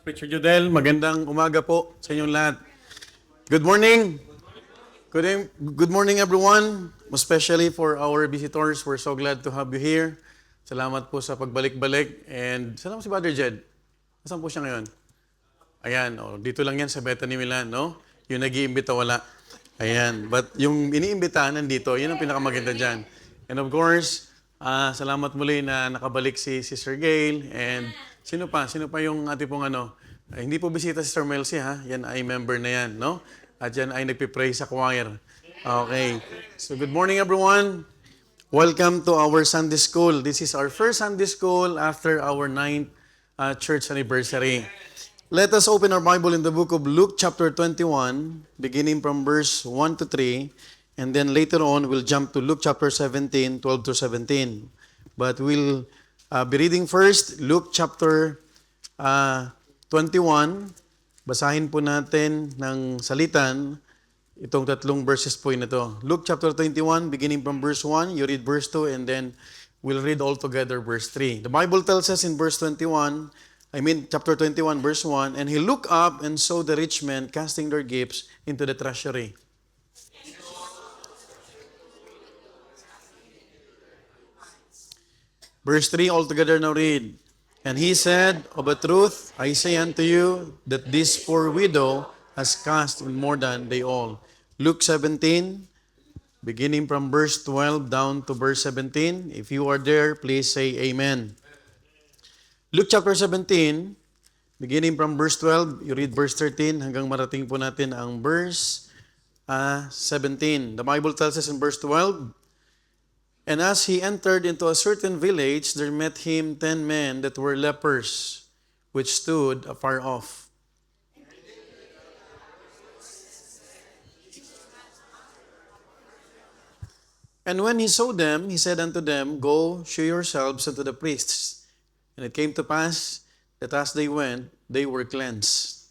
Preacher Jodel, magandang umaga po sa inyong lahat. Good morning. Good morning everyone, especially for our visitors. We're so glad to have you here. Salamat po sa pagbalik-balik. And salamat si Brother Jed. Nasaan po siya ngayon? Ayan, dito lang yan sa Bethany Milan, no? Yung nag-iimbita wala. Ayan, but yung iniimbita nandito, yun ang pinakamaganda dyan. And of course, salamat muli na nakabalik si Sister Gail. And sino pa? Sino pa yung ating pong hindi po bisita si Sister Melcy ha? Yan ay member na yan, no? At yan ay nagpipray sa choir. Okay. So good morning everyone. Welcome to our Sunday School. This is our first Sunday School after our 9th church anniversary. Let us open our Bible in the book of Luke chapter 21, beginning from verse 1 to 3, and then later on we'll jump to Luke chapter 17, 12 to 17. But we'll be reading first Luke chapter 21. Basahin po natin ng salitan itong tatlong verses po na ito. Luke chapter 21, beginning from verse 1, you read verse 2, and then we'll read all together verse 3. The Bible tells us in chapter 21, verse 1, and he looked up and saw the rich men casting their gifts into the treasury. Verse 3, altogether now read. And he said, of a truth, I say unto you, that this poor widow has cast in more than they all. Luke 17, beginning from verse 12 down to verse 17. If you are there, please say amen. Luke chapter 17, beginning from verse 12, you read verse 13 hanggang marating po natin ang verse 17. The Bible tells us in verse 12, and as he entered into a certain village, there met him 10 men that were lepers, which stood afar off. And when he saw them, he said unto them, go, shew yourselves unto the priests. And it came to pass that as they went, they were cleansed.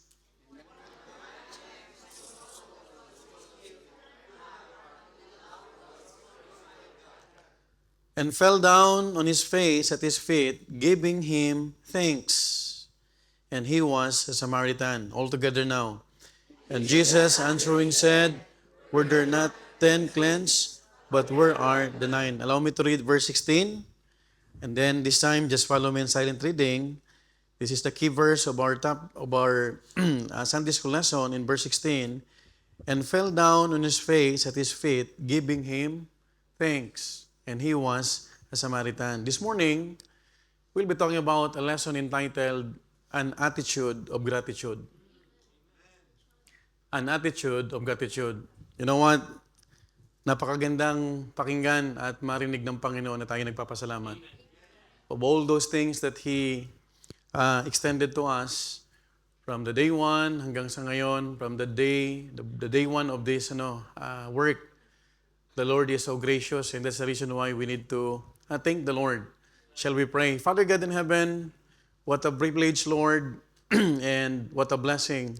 And fell down on his face at his feet, giving him thanks. And he was a Samaritan. Altogether now. And Jesus answering said, were there not 10 cleansed? But where are the 9? Allow me to read verse 16. And then this time, just follow me in silent reading. This is the key verse of our Sunday school lesson in verse 16. And fell down on his face at his feet, giving him thanks. And he was a Samaritan. This morning, we'll be talking about a lesson entitled, An Attitude of Gratitude. An Attitude of Gratitude. You know what? Napakagandang pakinggan at marinig ng Panginoon na tayo nagpapasalamat. Of all those things that He extended to us, from the day one hanggang sa ngayon, from the day one of this work, the Lord is so gracious, and that's the reason why we need to thank the Lord. Shall we pray? Father God in heaven, what a privilege, Lord, and what a blessing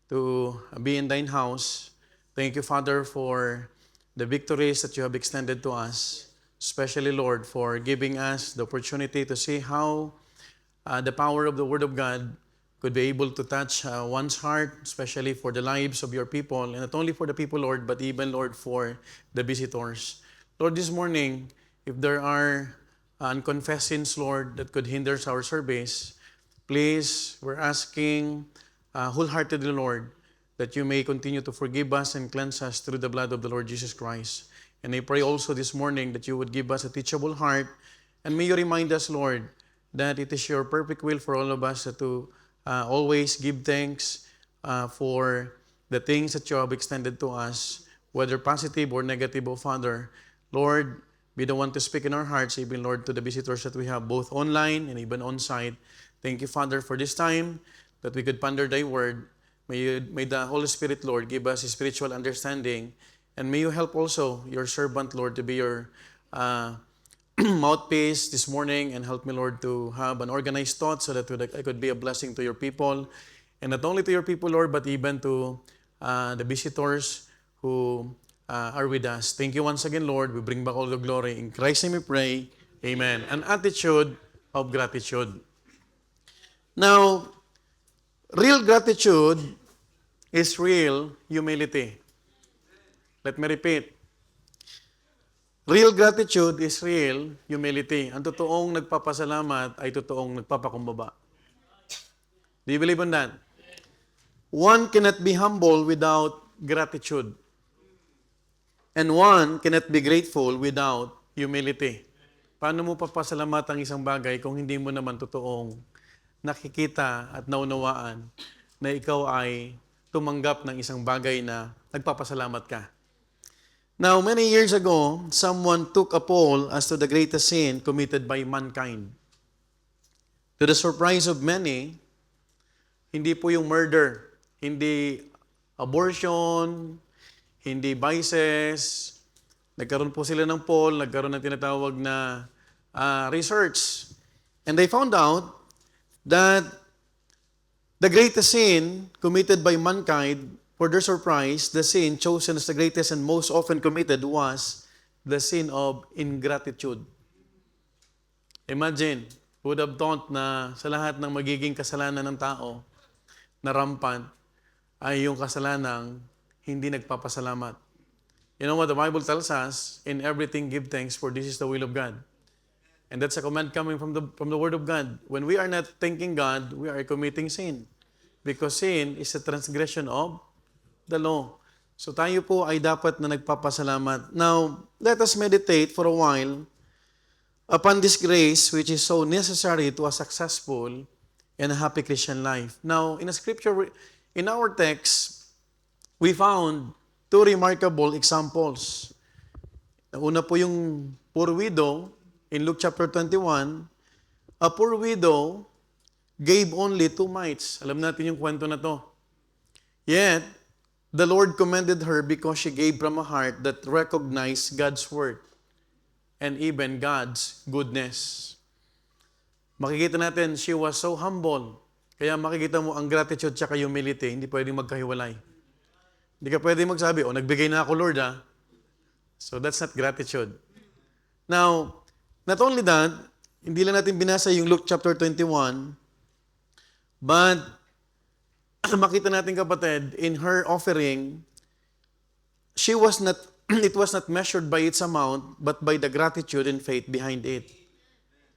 to be in thine house. Thank you, Father, for the victories that you have extended to us, especially, Lord, for giving us the opportunity to see how the power of the Word of God could be able to touch one's heart, especially for the lives of your people, and not only for the people, Lord, but even, Lord, for the visitors. Lord, this morning, if there are unconfessed sins, Lord, that could hinder our service, please, we're asking wholeheartedly, Lord, that you may continue to forgive us and cleanse us through the blood of the Lord Jesus Christ. And I pray also this morning that you would give us a teachable heart, and may you remind us, Lord, that it is your perfect will for all of us to always give thanks for the things that you have extended to us, whether positive or negative, O Father. Lord, be the one to speak in our hearts, even, Lord, to the visitors that we have, both online and even on-site. Thank you, Father, for this time that we could ponder thy word. May the Holy Spirit, Lord, give us a spiritual understanding, and may you help also your servant, Lord, to be your mouthpiece this morning, and help me, Lord, to have an organized thought so that I could be a blessing to your people, and not only to your people, Lord, but even to the visitors who are with us. Thank you once again, Lord. We bring back all the glory. In Christ's name we pray. Amen. An attitude of gratitude. Now, real gratitude is real humility. Let me repeat. Real gratitude is real humility. Ang totoong nagpapasalamat ay totoong nagpapakumbaba. Do you believe in that? One cannot be humble without gratitude. And one cannot be grateful without humility. Paano mo papasalamatan ang isang bagay kung hindi mo naman totoong nakikita at naunawaan na ikaw ay tumanggap ng isang bagay na nagpapasalamat ka? Now, many years ago, someone took a poll as to the greatest sin committed by mankind. To the surprise of many, hindi po yung murder, hindi abortion, hindi vices. Nagkaroon po sila ng poll, nagkaroon ng tinatawag na research. And they found out that the greatest sin committed by mankind, for their surprise, the sin chosen as the greatest and most often committed was the sin of ingratitude. Imagine, who would have thought na sa lahat ng magiging kasalanan ng tao na rampant ay yung kasalanang hindi nagpapasalamat. You know what the Bible tells us? In everything give thanks, for this is the will of God. And that's a command coming from the Word of God. When we are not thanking God, we are committing sin. Because sin is a transgression of the law. So tayo po ay dapat na nagpapasalamat. Now, let us meditate for a while upon this grace which is so necessary to a successful and a happy Christian life. Now, in a scripture, in our text, we found two remarkable examples. Una po yung poor widow in Luke chapter 21. A poor widow gave only 2 mites. Alam natin yung kwento na to. Yet, the Lord commended her because she gave from a heart that recognized God's word and even God's goodness. Makikita natin, she was so humble. Kaya makikita mo ang gratitude at humility, hindi pwedeng magkahiwalay. Hindi ka pwedeng magsabi, nagbigay na ako, Lord, ah. So that's not gratitude. Now, not only that, hindi lang natin binasa yung Luke chapter 21, but makita natin, kapatid, in her offering, it was not measured by its amount, but by the gratitude and faith behind it.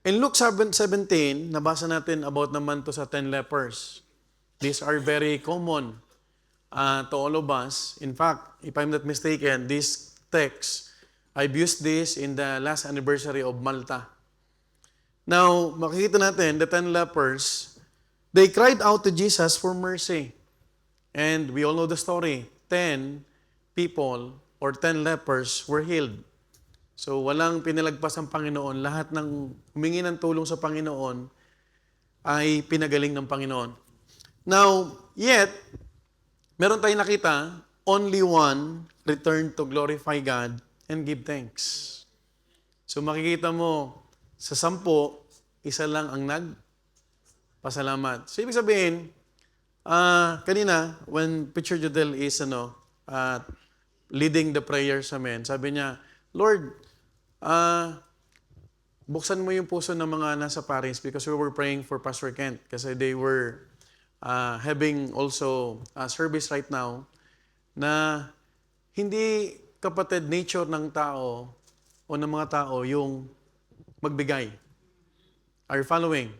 In Luke 7:17, nabasa natin about naman to sa 10 lepers. These are very common to all of us. In fact, if I'm not mistaken, this text, I've used this in the last anniversary of Malta. Now, makikita natin, the 10 lepers, they cried out to Jesus for mercy. And we all know the story. 10 people or 10 lepers were healed. So walang pinalagpas ang Panginoon. Lahat ng humingi ng tulong sa Panginoon ay pinagaling ng Panginoon. Now, yet, meron tayong nakita, only one returned to glorify God and give thanks. So makikita mo, sa 10, isa lang ang pasalamat. So, ibig sabihin, kanina, when Preacher Jodel is leading the prayers amen, sabi niya, Lord, buksan mo yung puso ng mga nasa Paris because we were praying for Pastor Kent kasi they were having also a service right now na hindi, kapatid, nature ng tao o ng mga tao yung magbigay. Are you following?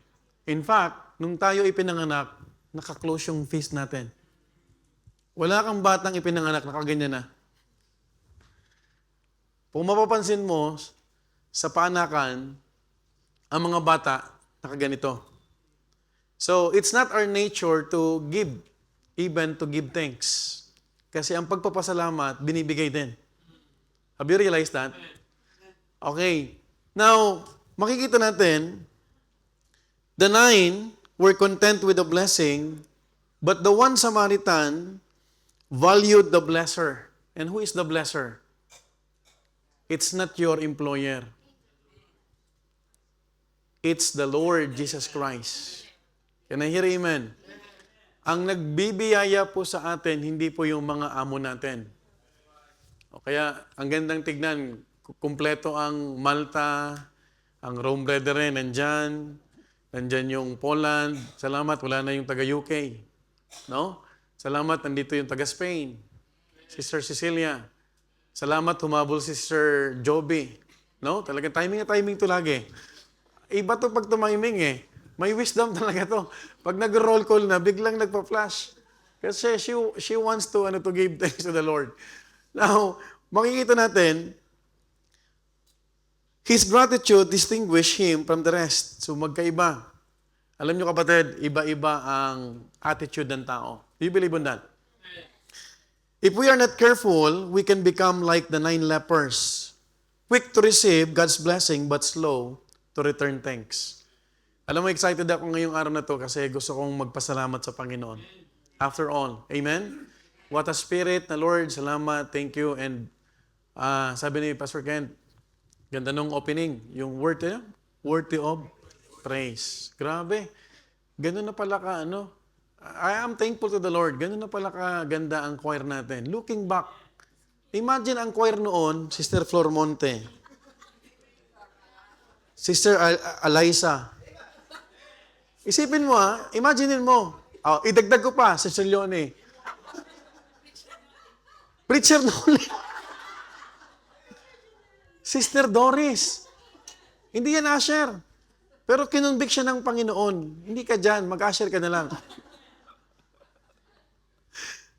In fact, nung tayo ipinanganak, naka-close yung fist natin. Wala kang batang ipinanganak, nakaganyan na. Kung mapapansin mo, sa panakan, ang mga bata, nakaganito. So, it's not our nature to give, even to give thanks. Kasi ang pagpapasalamat, binibigay din. Have you realized that? Okay. Now, makikita natin, the 9 were content with the blessing, but the one Samaritan valued the blesser. And who is the blesser? It's not your employer. It's the Lord Jesus Christ. Can I hear amen? Ang nagbibiyaya po sa atin, hindi po yung mga amo natin. O kaya, ang gandang tignan, kumpleto ang Malta, ang Rome Brethren, nandyan yung Poland. Salamat, wala na yung taga-UK. No? Salamat, nandito yung taga Spain. Sister Cecilia. Salamat, humabol si Sir Joby. No? Talagang timing na timing to lagi. Iba to pag tumiming eh. May wisdom talaga to. Pag nag-roll call na, biglang nagpa-flash. Kasi she wants to give thanks to the Lord. Now, makikita natin, his gratitude distinguished him from the rest. So magkaiba. Alam nyo kapatid, iba-iba ang attitude ng tao. Do you believe on that? If we are not careful, we can become like the 9 lepers. Quick to receive God's blessing, but slow to return thanks. Alam mo, excited ako ngayong araw na to kasi gusto kong magpasalamat sa Panginoon. After all, amen? What a spirit na Lord, salamat, thank you. And sabi ni Pastor Kent, ganda nung opening, yung worthy of praise. Grabe. Ganun na pala ka, I am thankful to the Lord. Ganun na pala kaganda ang choir natin. Looking back, imagine ang choir noon, Sister Flor Monte, Sister Eliza. Isipin mo imaginein mo. Idagdag ko pa, Sister Leone. Preacher Noli. Sister Doris. Hindi yan usher. Pero kinonvict siya ng Panginoon. Hindi ka dyan, mag-usher ka na lang.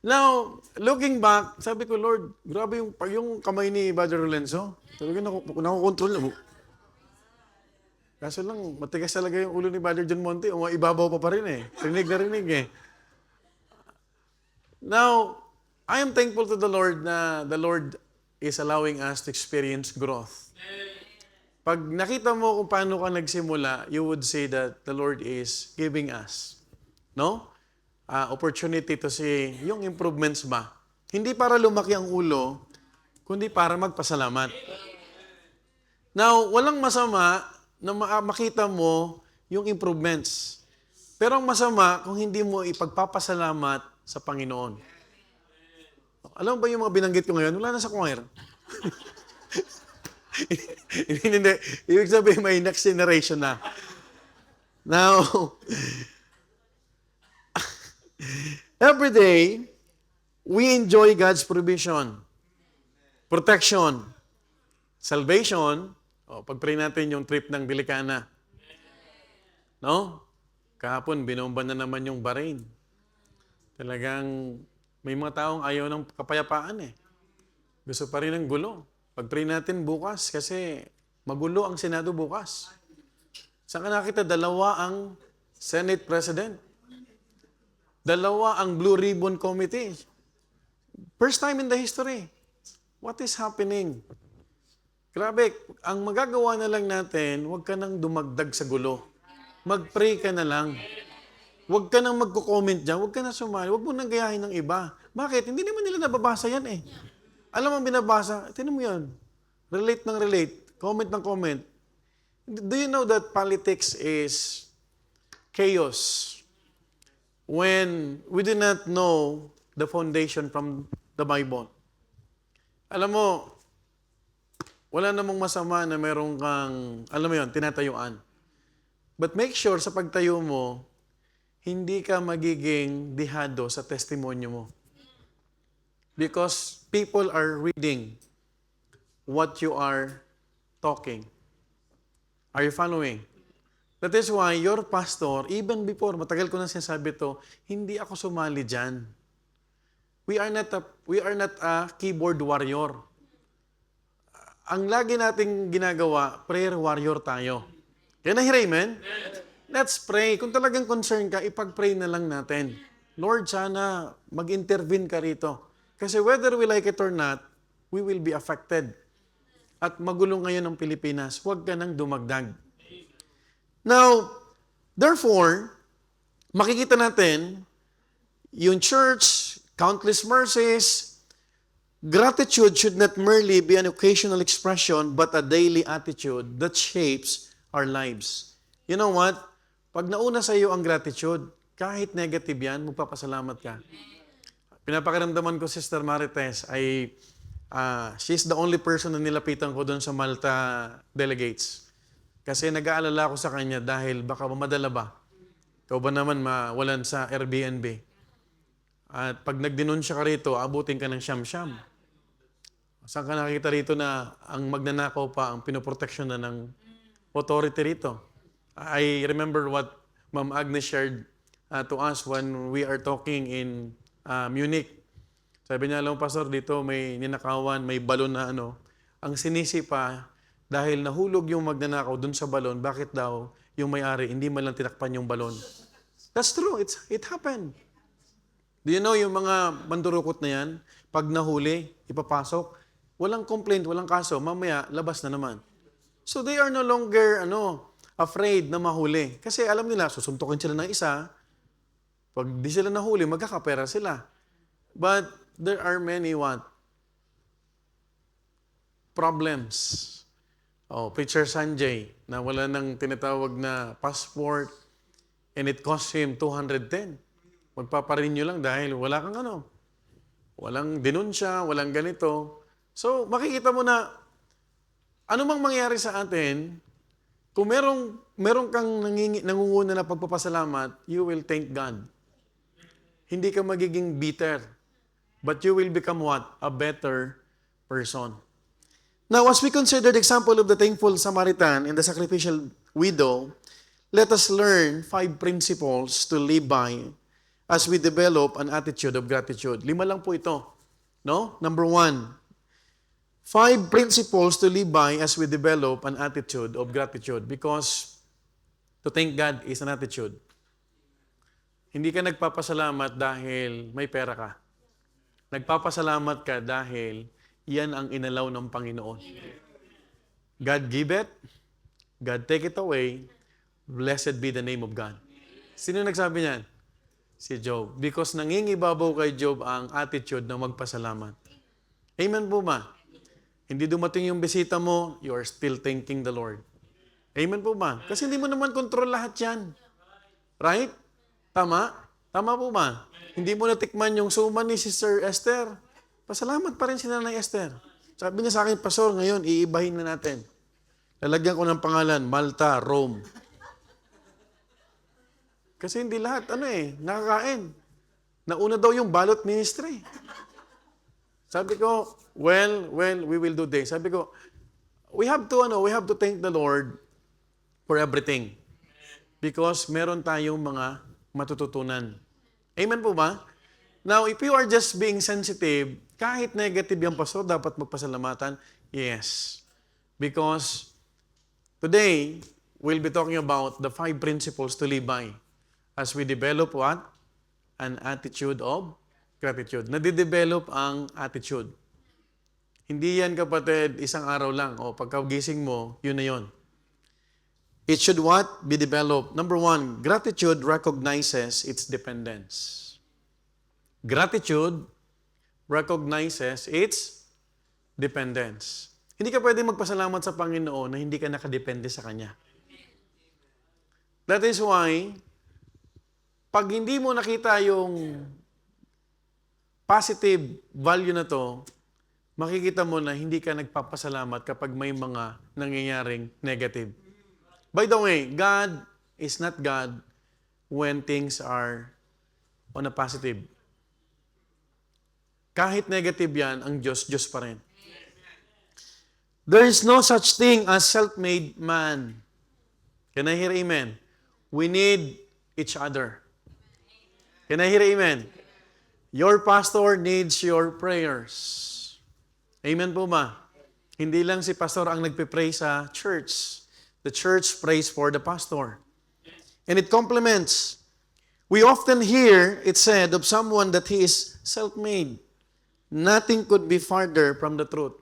Now, looking back, sabi ko, Lord, grabe yung kamay ni Brother Lorenzo. Talaga nakukontrol na mo. Kaso lang, matigas talaga yung ulo ni Brother John Monte. Ibabaw pa rin eh. Rinig na rinig eh. Now, I am thankful to the Lord na the Lord is allowing us to experience growth. Pag nakita mo kung paano ka nagsimula, you would say that the Lord is giving us, opportunity to see yung improvements ba. Hindi para lumaki ang ulo, kundi para magpasalamat. Now, walang masama na makita mo yung improvements. Pero ang masama kung hindi mo ipagpapasalamat sa Panginoon. Alam mo ba yung mga binanggit ko ngayon? Wala na sa choir. Hindi. Ibig sabihin may next generation na. Now, every day, we enjoy God's provision, protection, salvation. Pag-pray natin yung trip ng Bilicana. No? Kahapon, binomba na naman yung Bahrain. Talagang may mga taong ayaw ng kapayapaan eh. Gusto pa rin ng gulo. Pag-pray natin bukas kasi magulo ang Senado bukas. Saan ka nakita? 2 ang Senate President. 2 ang Blue Ribbon Committee. First time in the history. What is happening? Grabe, ang magagawa na lang natin, huwag ka nang dumagdag sa gulo. Mag-pray ka na lang. Huwag ka nang magko-comment dyan. Huwag ka na sumali. Huwag mo nang gayahin ng iba. Bakit? Hindi naman nila nababasa yan eh. Alam mo binabasa? Tinan mo yan. Relate ng relate. Comment ng comment. Do you know that politics is chaos when we do not know the foundation from the Bible? Alam mo, wala namang masama na meron kang, tinatayuan. But make sure sa pagtayo mo, hindi ka magiging dihado sa testimonyo mo. Because people are reading what you are talking. Are you following? That is why your pastor, even before, matagal ko na sinasabi to, hindi ako sumali dyan. We are not a keyboard warrior. Ang lagi nating ginagawa, prayer warrior tayo. Can I hear amen? Let's pray. Kung talagang concern ka, ipag-pray na lang natin. Lord, sana mag-intervene ka rito. Kasi whether we like it or not, we will be affected. At magulo ngayon ang Pilipinas. Huwag ka nang dumagdag. Now, therefore, makikita natin, yung church, countless mercies, gratitude should not merely be an occasional expression, but a daily attitude that shapes our lives. You know what? Pag nauna sa iyo ang gratitude, kahit negative yan, magpapasalamat ka. Pinapakiramdaman ko, Sister Marites, she's the only person na nilapitan ko doon sa Malta delegates. Kasi nag-aalala ako sa kanya dahil baka mamadala ba. Ikaw ba naman mawalan sa Airbnb? At pag nagdenunsya ka rito, abutin ka ng siyam-siyam. Saan ka nakikita rito na ang magnanakaw pa ang pinoproteksyon na ng authority rito? I remember what Ma'am Agnes shared to us when we are talking in Munich. Sabi niya, alam mo, Pastor, dito may ninakawan, may balon na ano. Ang sinisi pa, dahil nahulog yung magnanakaw dun sa balon, bakit daw yung may-ari hindi man lang tinakpan yung balon? That's true. It happened. Do you know yung mga mandurukot na yan, pag nahuli, ipapasok, walang complaint, walang kaso, mamaya, labas na naman. So they are no longer afraid na mahuli. Kasi alam nila, susuntukin sila ng isa, pag di sila nahuli, magkakapera sila. But there are many problems. Preacher Sanjay, na wala nang tinatawag na passport, and it cost him 210. Magpaparenew lang dahil wala kang walang denunsya, walang ganito. So, makikita mo na ano mang mangyari sa atin, kung merong kang nangunguna na pagpapasalamat, you will thank God. Hindi ka magiging bitter, but you will become what? A better person. Now, as we consider the example of the thankful Samaritan and the sacrificial widow, let us learn 5 principles to live by as we develop an attitude of gratitude. 5 lang po ito. No? Number 1, 5 principles to live by as we develop an attitude of gratitude, because to thank God is an attitude. Hindi ka nagpapasalamat dahil may pera ka. Nagpapasalamat ka dahil yan ang inalaw ng Panginoon. God give it, God take it away, blessed be the name of God. Sino nagsabi niyan? Si Job. Because nangingibabaw kay Job ang attitude na magpasalamat. Amen po ba? Hindi dumating yung bisita mo, you are still thanking the Lord. Amen po ba? Kasi hindi mo naman control lahat yan. Right? Tama? Tama po ba? Hindi mo natikman yung suman ni Sister Esther. Pasalamat pa rin si Nanay Esther. Sabi niya sa akin, Pastor, ngayon, iibahin na natin. Lalagyan ko ng pangalan, Malta, Rome. Kasi hindi lahat, nakakain. Nauna daw yung balot ministry. Sabi ko, well, we will do this. Sabi ko, we have to thank the Lord for everything. Because meron tayong mga matututunan. Amen po ba? Now, if you are just being sensitive, kahit negative yung pastor, dapat magpasalamatan? Yes. Because today, we'll be talking about the 5 principles to live by as we develop what? An attitude of gratitude. Nadidevelop ang attitude. Hindi yan, kapatid, isang araw lang. Pagkagising mo, yun na yun. It should what? Be developed. Number 1, gratitude recognizes its dependence. Gratitude recognizes its dependence. Hindi ka pwede magpasalamat sa Panginoon na hindi ka nakadepende sa Kanya. That is why, pag hindi mo nakita yung positive value na to, makikita mo na hindi ka nagpapasalamat kapag may mga nangyayaring negative. By the way, God is not God when things are on a positive. Kahit negative yan, ang Diyos pa rin. There is no such thing as self-made man. Can I hear amen? We need each other. Can I hear amen? Your pastor needs your prayers. Amen po ba? Hindi lang si pastor ang nagpe-pray sa church. The church prays for the pastor. And it complements. We often hear it said of someone that he is self-made. Nothing could be farther from the truth.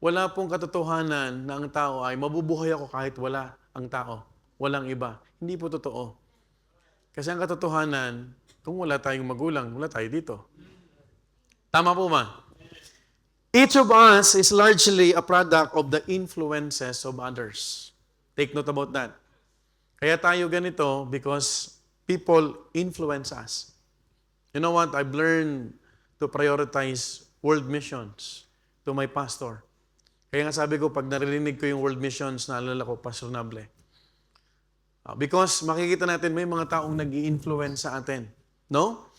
Wala pong katotohanan na ang tao ay mabubuhay ako kahit wala ang tao. Walang iba. Hindi po totoo. Kasi ang katotohanan, kung wala tayong magulang, wala tayo dito. Tama po ba? Each of us is largely a product of the influences of others. Take note about that. Kaya tayo ganito because people influence us. You know what? I've learned to prioritize world missions to my pastor. Kaya nga sabi ko, pag naririnig ko yung world missions, naalala ko, Pastor Nable. Because makikita natin may mga taong nag-i-influence sa atin. No?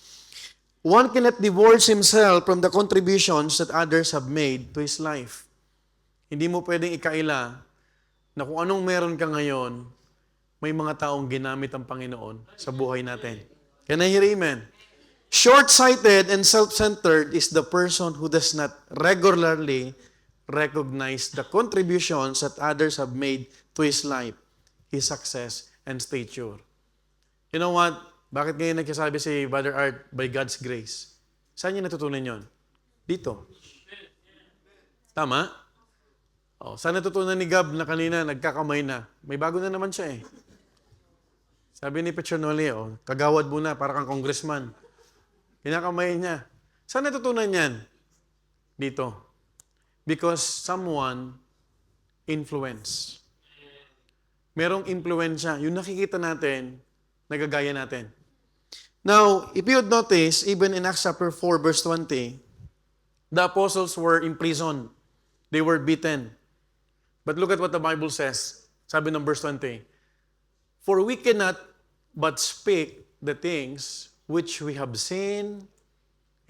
One cannot divorce himself from the contributions that others have made to his life. Hindi mo pwedeng ikaila na kung anong meron ka ngayon, may mga taong ginamit ang Panginoon sa buhay natin. Can I hear amen? Short-sighted and self-centered is the person who does not regularly recognize the contributions that others have made to his life, his success, and stature. You know what? Bakit ngayon nagsasabi si Brother Art, by God's grace? Saan niya natutunan yon? Dito. Tama? Oh, saan natutunan ni Gab na kanina nagkakamay na? May bago na naman siya eh. Sabi ni Pechonoli, kagawad mo na para kang congressman. Kinakamay niya. Saan natutunan yan? Dito. Because someone influence. Merong influensya. Yung nakikita natin, nagagaya natin. Now, if you would notice, even in Acts chapter 4, verse 20, the apostles were imprisoned. They were beaten. But look at what the Bible says. Sabi ng verse 20, for we cannot but speak the things which we have seen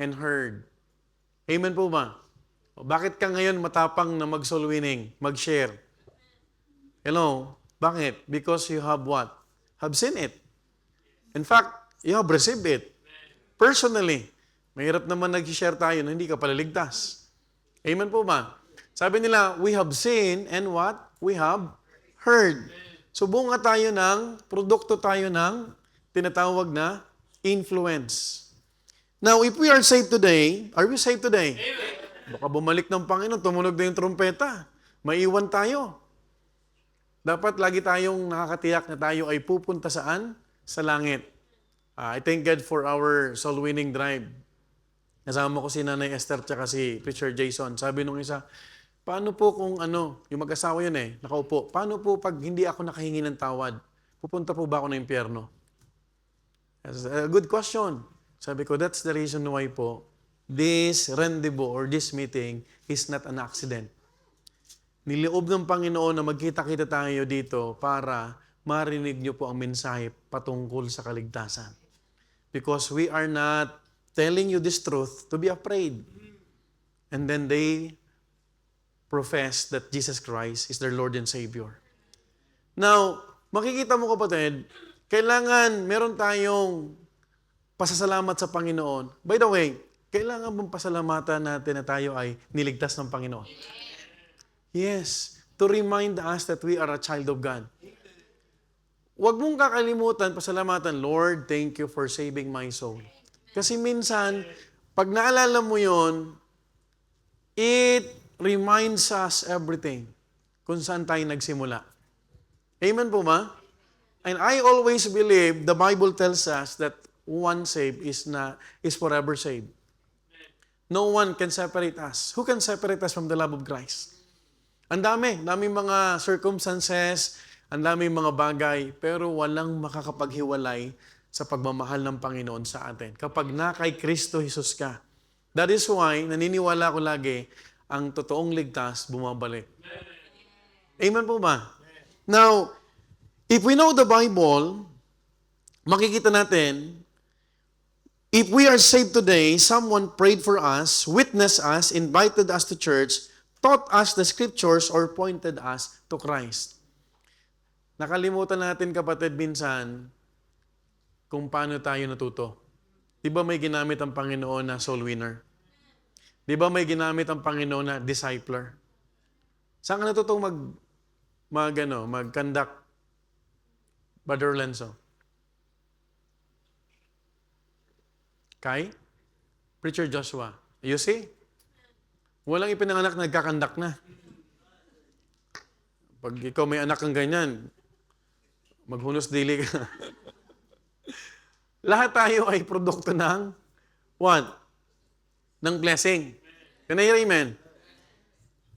and heard. Amen po ba? Bakit ka ngayon matapang na mag-soul winning, mag-share? Hello? Bakit? Because you have what? Have seen it. In fact, you have received it. Personally. Mahirap naman nag-share tayo na hindi ka palaligtas. Amen po ba? Sabi nila, we have seen and what? We have heard. So bunga tayo produkto tayo ng tinatawag na influence. Now, if we are saved today, are we saved today? Baka bumalik ng Panginoon, tumunog na yung trumpeta. Maiwan tayo. Dapat lagi tayong nakakatiyak na tayo ay pupunta saan? Sa langit. I thank God for our soul winning drive. Nasama ko si Nanay Esther at si Preacher Jason. Sabi nung isa, paano po kung yung mag-asawa yun nakaupo, paano po pag hindi ako nakahingi ng tawad? Pupunta po ba ako ng impyerno? That's a good question. Sabi ko, that's the reason why po this rendezvous or this meeting is not an accident. Niloob ng Panginoon na magkita-kita tayo dito para marinig niyo po ang mensahe patungkol sa kaligtasan. Because we are not telling you this truth to be afraid. And then they profess that Jesus Christ is their Lord and Savior. Now, makikita mo kapatid, kailangan meron tayong pasasalamat sa Panginoon. By the way, kailangan bang pasalamatan natin na tayo ay niligtas ng Panginoon? Yes, to remind us that we are a child of God. Huwag mong kakalimutan, pasalamatan, Lord, thank you for saving my soul. Kasi minsan, pag naalala mo yon, it reminds us everything kung saan tayo nagsimula. Amen po ba? And I always believe the Bible tells us that one saved is forever saved. No one can separate us. Who can separate us from the love of Christ? Ang daming mga circumstances, ang daming mga bagay, pero walang makakapaghiwalay sa pagmamahal ng Panginoon sa atin. Kapag na kay Kristo Jesus ka. That is why, naniniwala ko lagi, ang totoong ligtas bumabalik. Amen po ba? Now, if we know the Bible, makikita natin, if we are saved today, someone prayed for us, witnessed us, invited us to church, taught us the scriptures, or pointed us to Christ. Nakalimutan natin kapatid minsan kung paano tayo natuto. Di ba may ginamit ang Panginoon na soul winner? Di ba may ginamit ang Panginoon na discipler? Saan ka natutong mag-conduct, Brother Lenzo? Kay? Preacher Joshua. You see? Walang ipinanganak nagkakandak na. Pag ikaw may anak kang ganyan, maghunos dili ka. Lahat tayo ay produkto ng what? Ng blessing. Can I hear amen?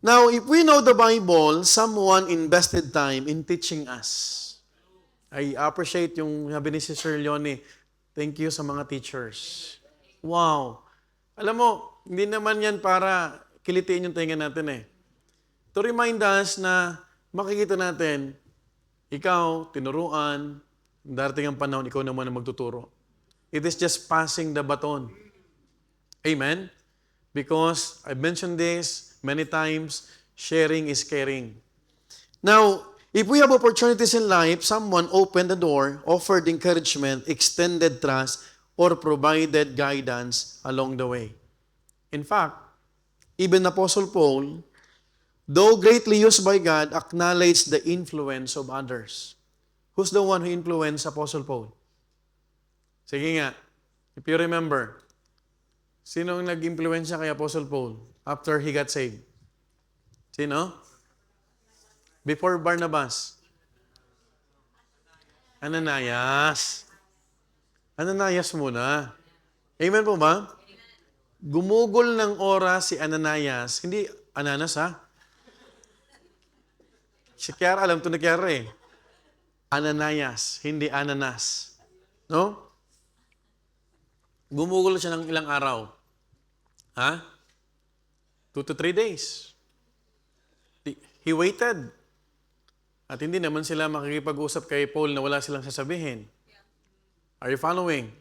Now, if we know the Bible, someone invested time in teaching us. I appreciate yung sabi ni Sister Leonie. Thank you sa mga teachers. Wow. Alam mo, hindi naman yan para kilitiin yung tenga natin To remind us na makikita natin, ikaw, tinuruan, darating ang panahon, ikaw naman ang magtuturo. It is just passing the baton. Amen? Because I've mentioned this many times, sharing is caring. Now, if we have opportunities in life, someone opened the door, offered encouragement, extended trust, or provided guidance along the way. In fact, even Apostle Paul, though greatly used by God, acknowledged the influence of others. Who's the one who influenced Apostle Paul? Sige nga, if you remember, sino ang nag-influensya kay Apostle Paul after he got saved? Sino? Before Barnabas. Ananias. Ananias muna. Amen po ba? Gumugol ng oras si Ananias. Hindi Ananas ha? Si Kiara, alam to na Kiara eh. Ananias, hindi Ananas. No? Gumugol siya ng ilang araw. Ha? 2 to 3 days. He waited. At hindi naman sila makikipag-usap kay Paul na wala silang sasabihin. Are you following?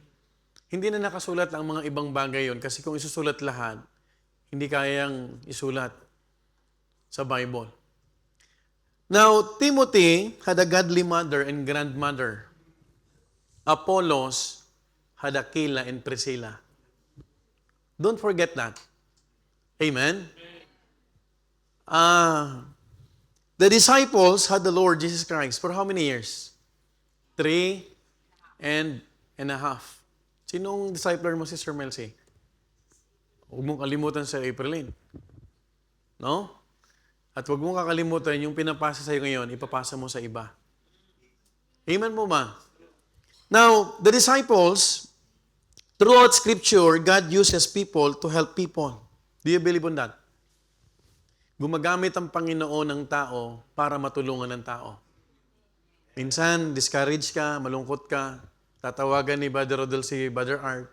Hindi na nakasulat ang mga ibang bagay yon kasi kung isusulat lahat, hindi kayang isulat sa Bible. Now, Timothy had a godly mother and grandmother. Apollos had Aquila and Priscilla. Don't forget that. Amen? The disciples had the Lord Jesus Christ for how many years? 3.5 years. Sinong discipler mo, Sister Melcy? Huwag mong kalimutan sa Aprilin. No? At huwag mong kakalimutan yung pinapasa sa'yo ngayon, ipapasa mo sa iba. Amen mo ba? Now, the disciples, throughout Scripture, God uses people to help people. Do you believe on that? Gumagamit ang Panginoon ng tao para matulungan ng tao. Minsan, discouraged ka, malungkot ka, tatawagan ni Brother Rodel si Brother Art,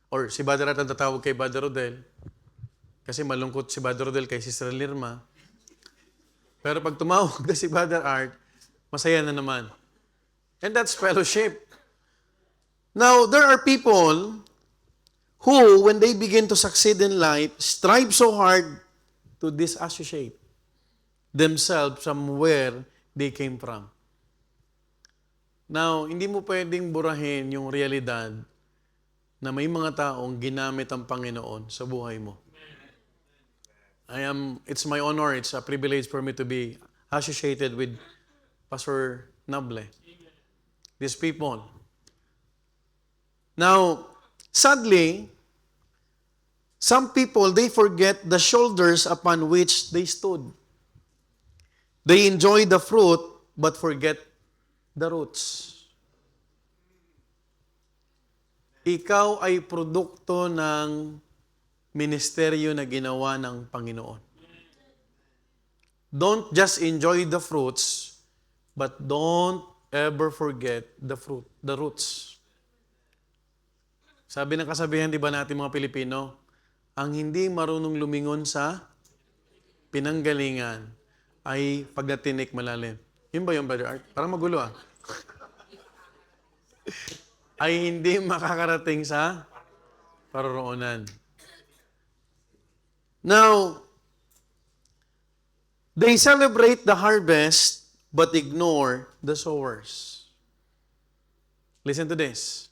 or si Brother Art ang tatawag kay Brother Rodel, kasi malungkot si Brother Rodel kay Sister Lirma. Pero pag tumawag na si Brother Art, masaya na naman. And that's fellowship. Now, there are people who, when they begin to succeed in life, strive so hard to disassociate themselves from where they came from. Now, hindi mo pwedeng burahin yung realidad na may mga taong ginamit ang Panginoon sa buhay mo. It's my honor, it's a privilege for me to be associated with Pastor Nable. These people. Now, sadly, some people, they forget the shoulders upon which they stood. They enjoy the fruit, but forget the roots. Ikaw ay produkto ng ministeryo na ginawa ng Panginoon. Don't just enjoy the fruits, but don't ever forget the fruit, the roots. Sabi ng kasabihan, di ba natin mga Pilipino, ang hindi marunong lumingon sa pinanggalingan ay pagdatinik malalim. Yun ba yung Brother Art? Parang magulo ah. Ay hindi makakarating sa paroroonan. Now, they celebrate the harvest but ignore the sowers. Listen to this.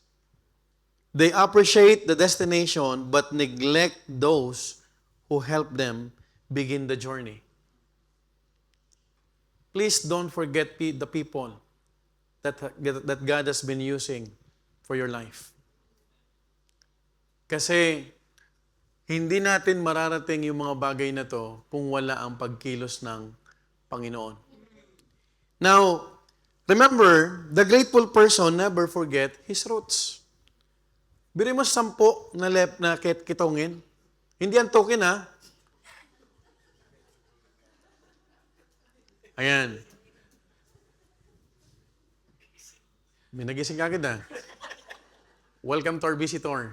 They appreciate the destination but neglect those who help them begin the journey. Please don't forget the people that God has been using for your life. Kasi hindi natin mararating yung mga bagay na to kung wala ang pagkilos ng Panginoon. Now, remember, the grateful person never forget his roots. Biri mo 10 na kitongin. Hindi ang token ha. Ayan. May nagising agad ha. Welcome to our visitor.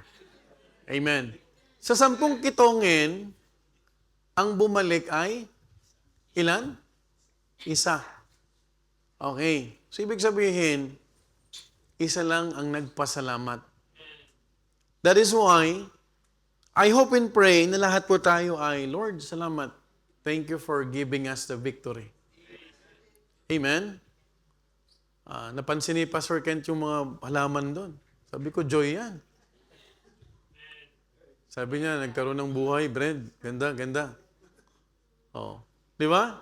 Amen. Sa 10 kitongin, ang bumalik ay ilan? Isa. Okay. So, ibig sabihin, isa lang ang nagpasalamat. That is why, I hope and pray na lahat po tayo ay, Lord, salamat. Thank you for giving us the victory. Amen? Napansin ni Pastor Kent yung mga halaman doon. Sabi ko, joy yan. Sabi niya, nagkaroon ng buhay, bread. Ganda, ganda. Oh. Di ba?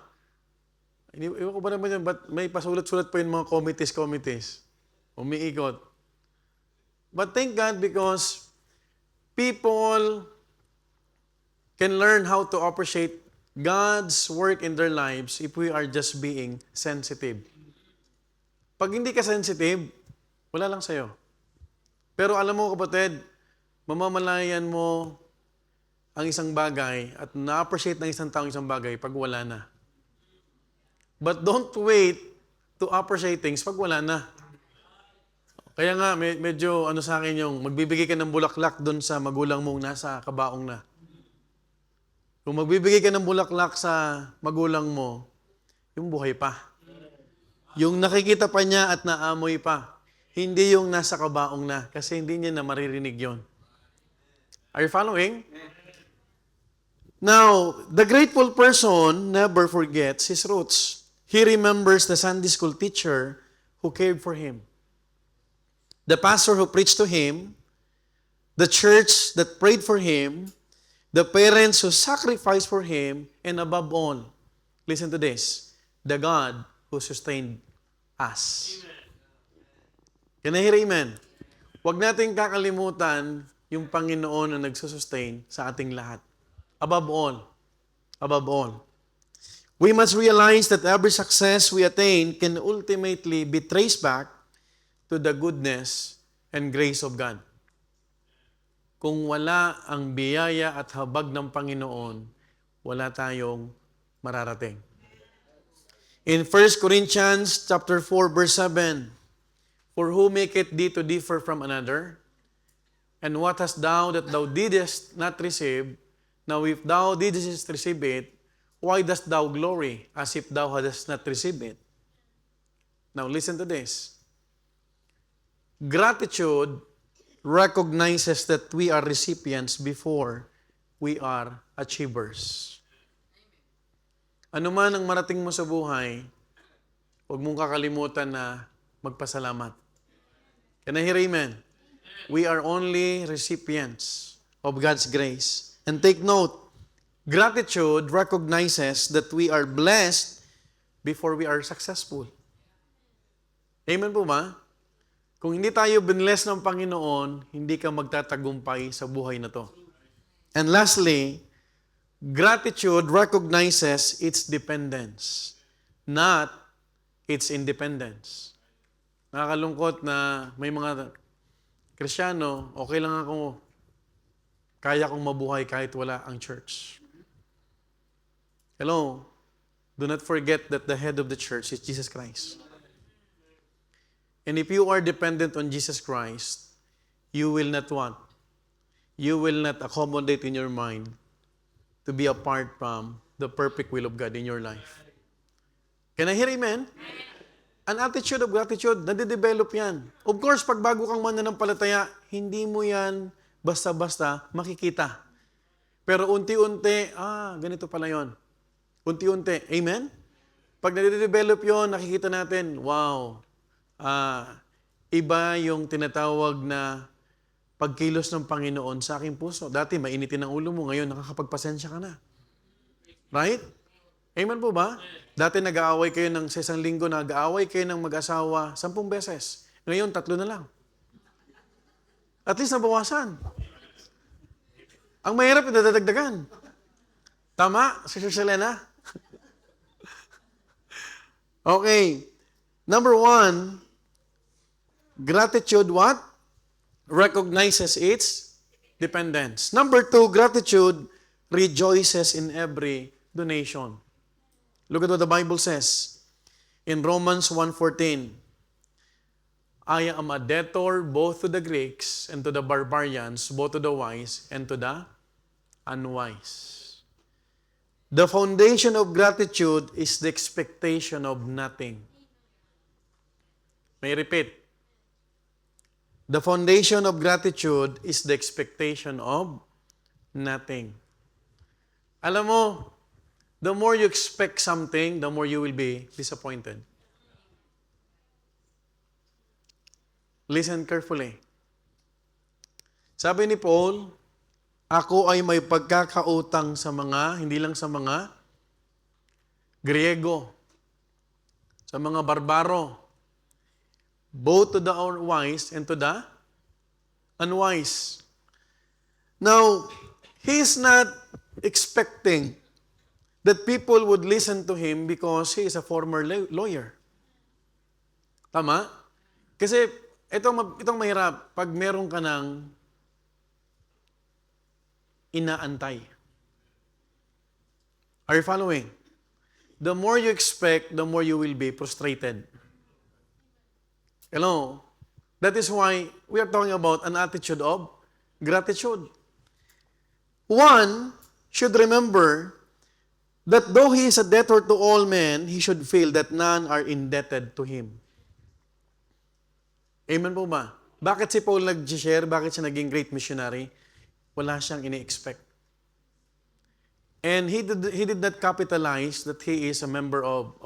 Iwan ko ba naman yan, but may pasulat-sulat pa yung mga committees. Umiikot. But thank God because people can learn how to appreciate God's work in their lives if we are just being sensitive. Pag hindi ka sensitive, wala lang sa'yo. Pero alam mo kapatid, mamamalayan mo ang isang bagay at na-appreciate ng isang tao isang bagay pag wala na. But don't wait to appreciate things pag wala na. Kaya nga, medyo sa akin yung magbibigay ka ng bulaklak doon sa magulang mong nasa kabaong na. Kung magbibigay ka ng bulaklak sa magulang mo, yung buhay pa. Yung nakikita pa niya at naamoy pa. Hindi yung nasa kabaong na. Kasi hindi niya na maririnig yon. Are you following? Now, the grateful person never forgets his roots. He remembers the Sunday school teacher who cared for him, the pastor who preached to him, the church that prayed for him, the parents who sacrificed for him, and above all, listen to this, the God who sustained us. Can I hear amen? Huwag nating kakalimutan yung Panginoon na nagsusustain sa ating lahat. Above all. We must realize that every success we attain can ultimately be traced back to the goodness and grace of God. Kung wala ang biyaya at habag ng Panginoon, wala tayong mararating. In 1 Corinthians chapter 4 verse 7, for who maketh thee to differ from another? And what hast thou that thou didst not receive? Now if thou didst receive it, why dost thou glory as if thou hadst not received it? Now listen to this. Gratitude recognizes that we are recipients before we are achievers. Ano man ang marating mo sa buhay, huwag mong kakalimutan na magpasalamat. Can I hear amen? We are only recipients of God's grace. And take note, gratitude recognizes that we are blessed before we are successful. Amen po ba? Kung hindi tayo binless ng Panginoon, hindi ka magtatagumpay sa buhay na to. And lastly, gratitude recognizes its dependence, not its independence. Nakakalungkot na may mga Kristiyano, okay lang ako, kaya kong mabuhay kahit wala ang church. Hello? Do not forget that the head of the church is Jesus Christ. And if you are dependent on Jesus Christ, you will not want. You will not accommodate in your mind to be apart from the perfect will of God in your life. Can I hear amen? An attitude of gratitude, nade-develop yan. Of course, pag bago kang mananampalataya, hindi mo yan basta-basta makikita. Pero unti-unti, ganito pala yon. Unti-unti. Amen? Pag nade-develop yon, nakikita natin, wow, iba yung tinatawag na pagkilos ng Panginoon sa aking puso. Dati, mainitin ang ulo mo. Ngayon, nakakapagpasensya ka na. Right? Amen po ba? Dati nag-aaway kayo sa isang linggo, nag-aaway kayo ng mag-asawa 10 beses. Ngayon, 3 na lang. At least nabawasan. Ang mahirap, idadagdagan. Tama, Sister Selena? Okay. Number 1, gratitude what? Recognizes its dependence. Number 2, gratitude rejoices in every donation. Look at what the Bible says. In Romans 1:14, I am a debtor both to the Greeks and to the barbarians, both to the wise and to the unwise. The foundation of gratitude is the expectation of nothing. May I repeat. The foundation of gratitude is the expectation of nothing. Alam mo, the more you expect something, the more you will be disappointed. Listen carefully. Sabi ni Paul, ako ay may pagkakautang sa mga, hindi lang sa mga Griego, sa mga barbaro, both to the wise and to the unwise. Now, he's not expecting that people would listen to him because he is a former lawyer. Tama? Kasi itong mahirap, pag meron ka ng inaantay. Are you following? The more you expect, the more you will be frustrated. Hello? That is why we are talking about an attitude of gratitude. One should remember that though he is a debtor to all men, he should feel that none are indebted to him. Amen po ba? Bakit si Paul nag-share? Bakit siya naging great missionary? Wala siyang ini-expect. And he did not capitalize that he is a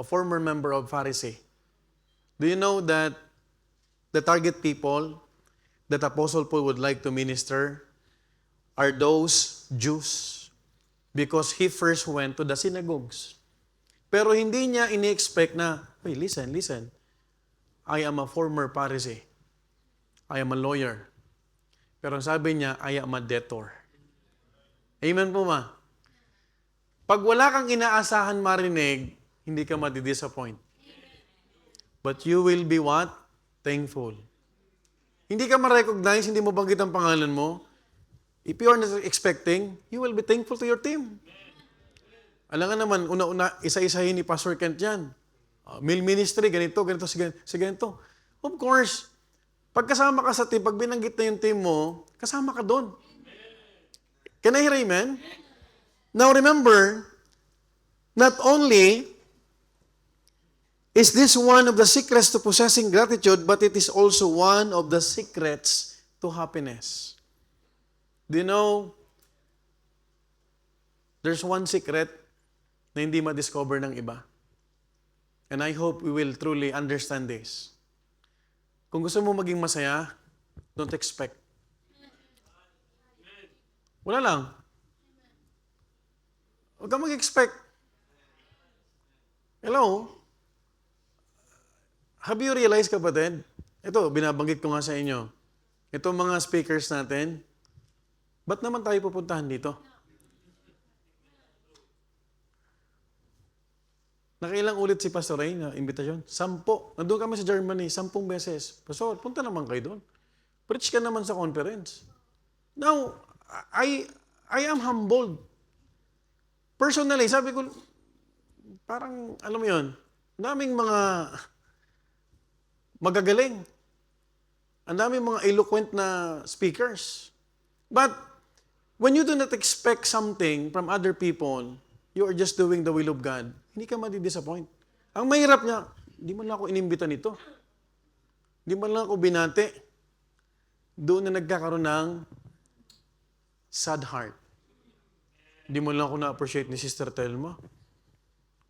former member of Pharisee. Do you know that the target people that Apostle Paul would like to minister are those Jews? Because he first went to the synagogues. Pero hindi niya ini-expect na, hey, listen. I am a former Pharisee. I am a lawyer. Pero sabi niya, I am a debtor. Amen po ma? Pag wala kang inaasahan marinig, hindi ka madi-disappoint. But you will be what? Thankful. Hindi ka ma-recognize, hindi mo banggit ang pangalan mo. If you are not expecting, you will be thankful to your team. Alam nga naman, una-una, isa-isahin ni Pastor Kent yan. Meal ministry, ganito, ganito. Of course, pag kasama ka sa team, pag binanggit na yung team mo, kasama ka doon. Can I hear amen? Now remember, not only is this one of the secrets to possessing gratitude, but it is also one of the secrets to happiness. Do you know, there's one secret na hindi ma-discover ng iba. And I hope we will truly understand this. Kung gusto mo maging masaya, don't expect. Wala lang. Huwag kang mag-expect. Hello? Have you realized, kapatid? Ito, binabanggit ko nga sa inyo. Ito mga speakers natin, ba't naman tayo pupuntahan dito? Nakailang ulit si Pastor Ray na invitation? 10. Nandun kami sa Germany, 10 beses. Pastor, punta naman kayo doon. Preach ka naman sa conference. Now, I am humbled. Personally, sabi ko, parang, alam mo yun, daming mga magagaling. Ang daming mga eloquent na speakers. But, when you do not expect something from other people, you are just doing the will of God, hindi ka madi-disappoint. Ang mahirap niya, hindi man lang ako inimbita nito. Hindi man lang ako binate. Doon na nagkakaroon ng sad heart. Hindi mo lang ako na-appreciate ni Sister Telma.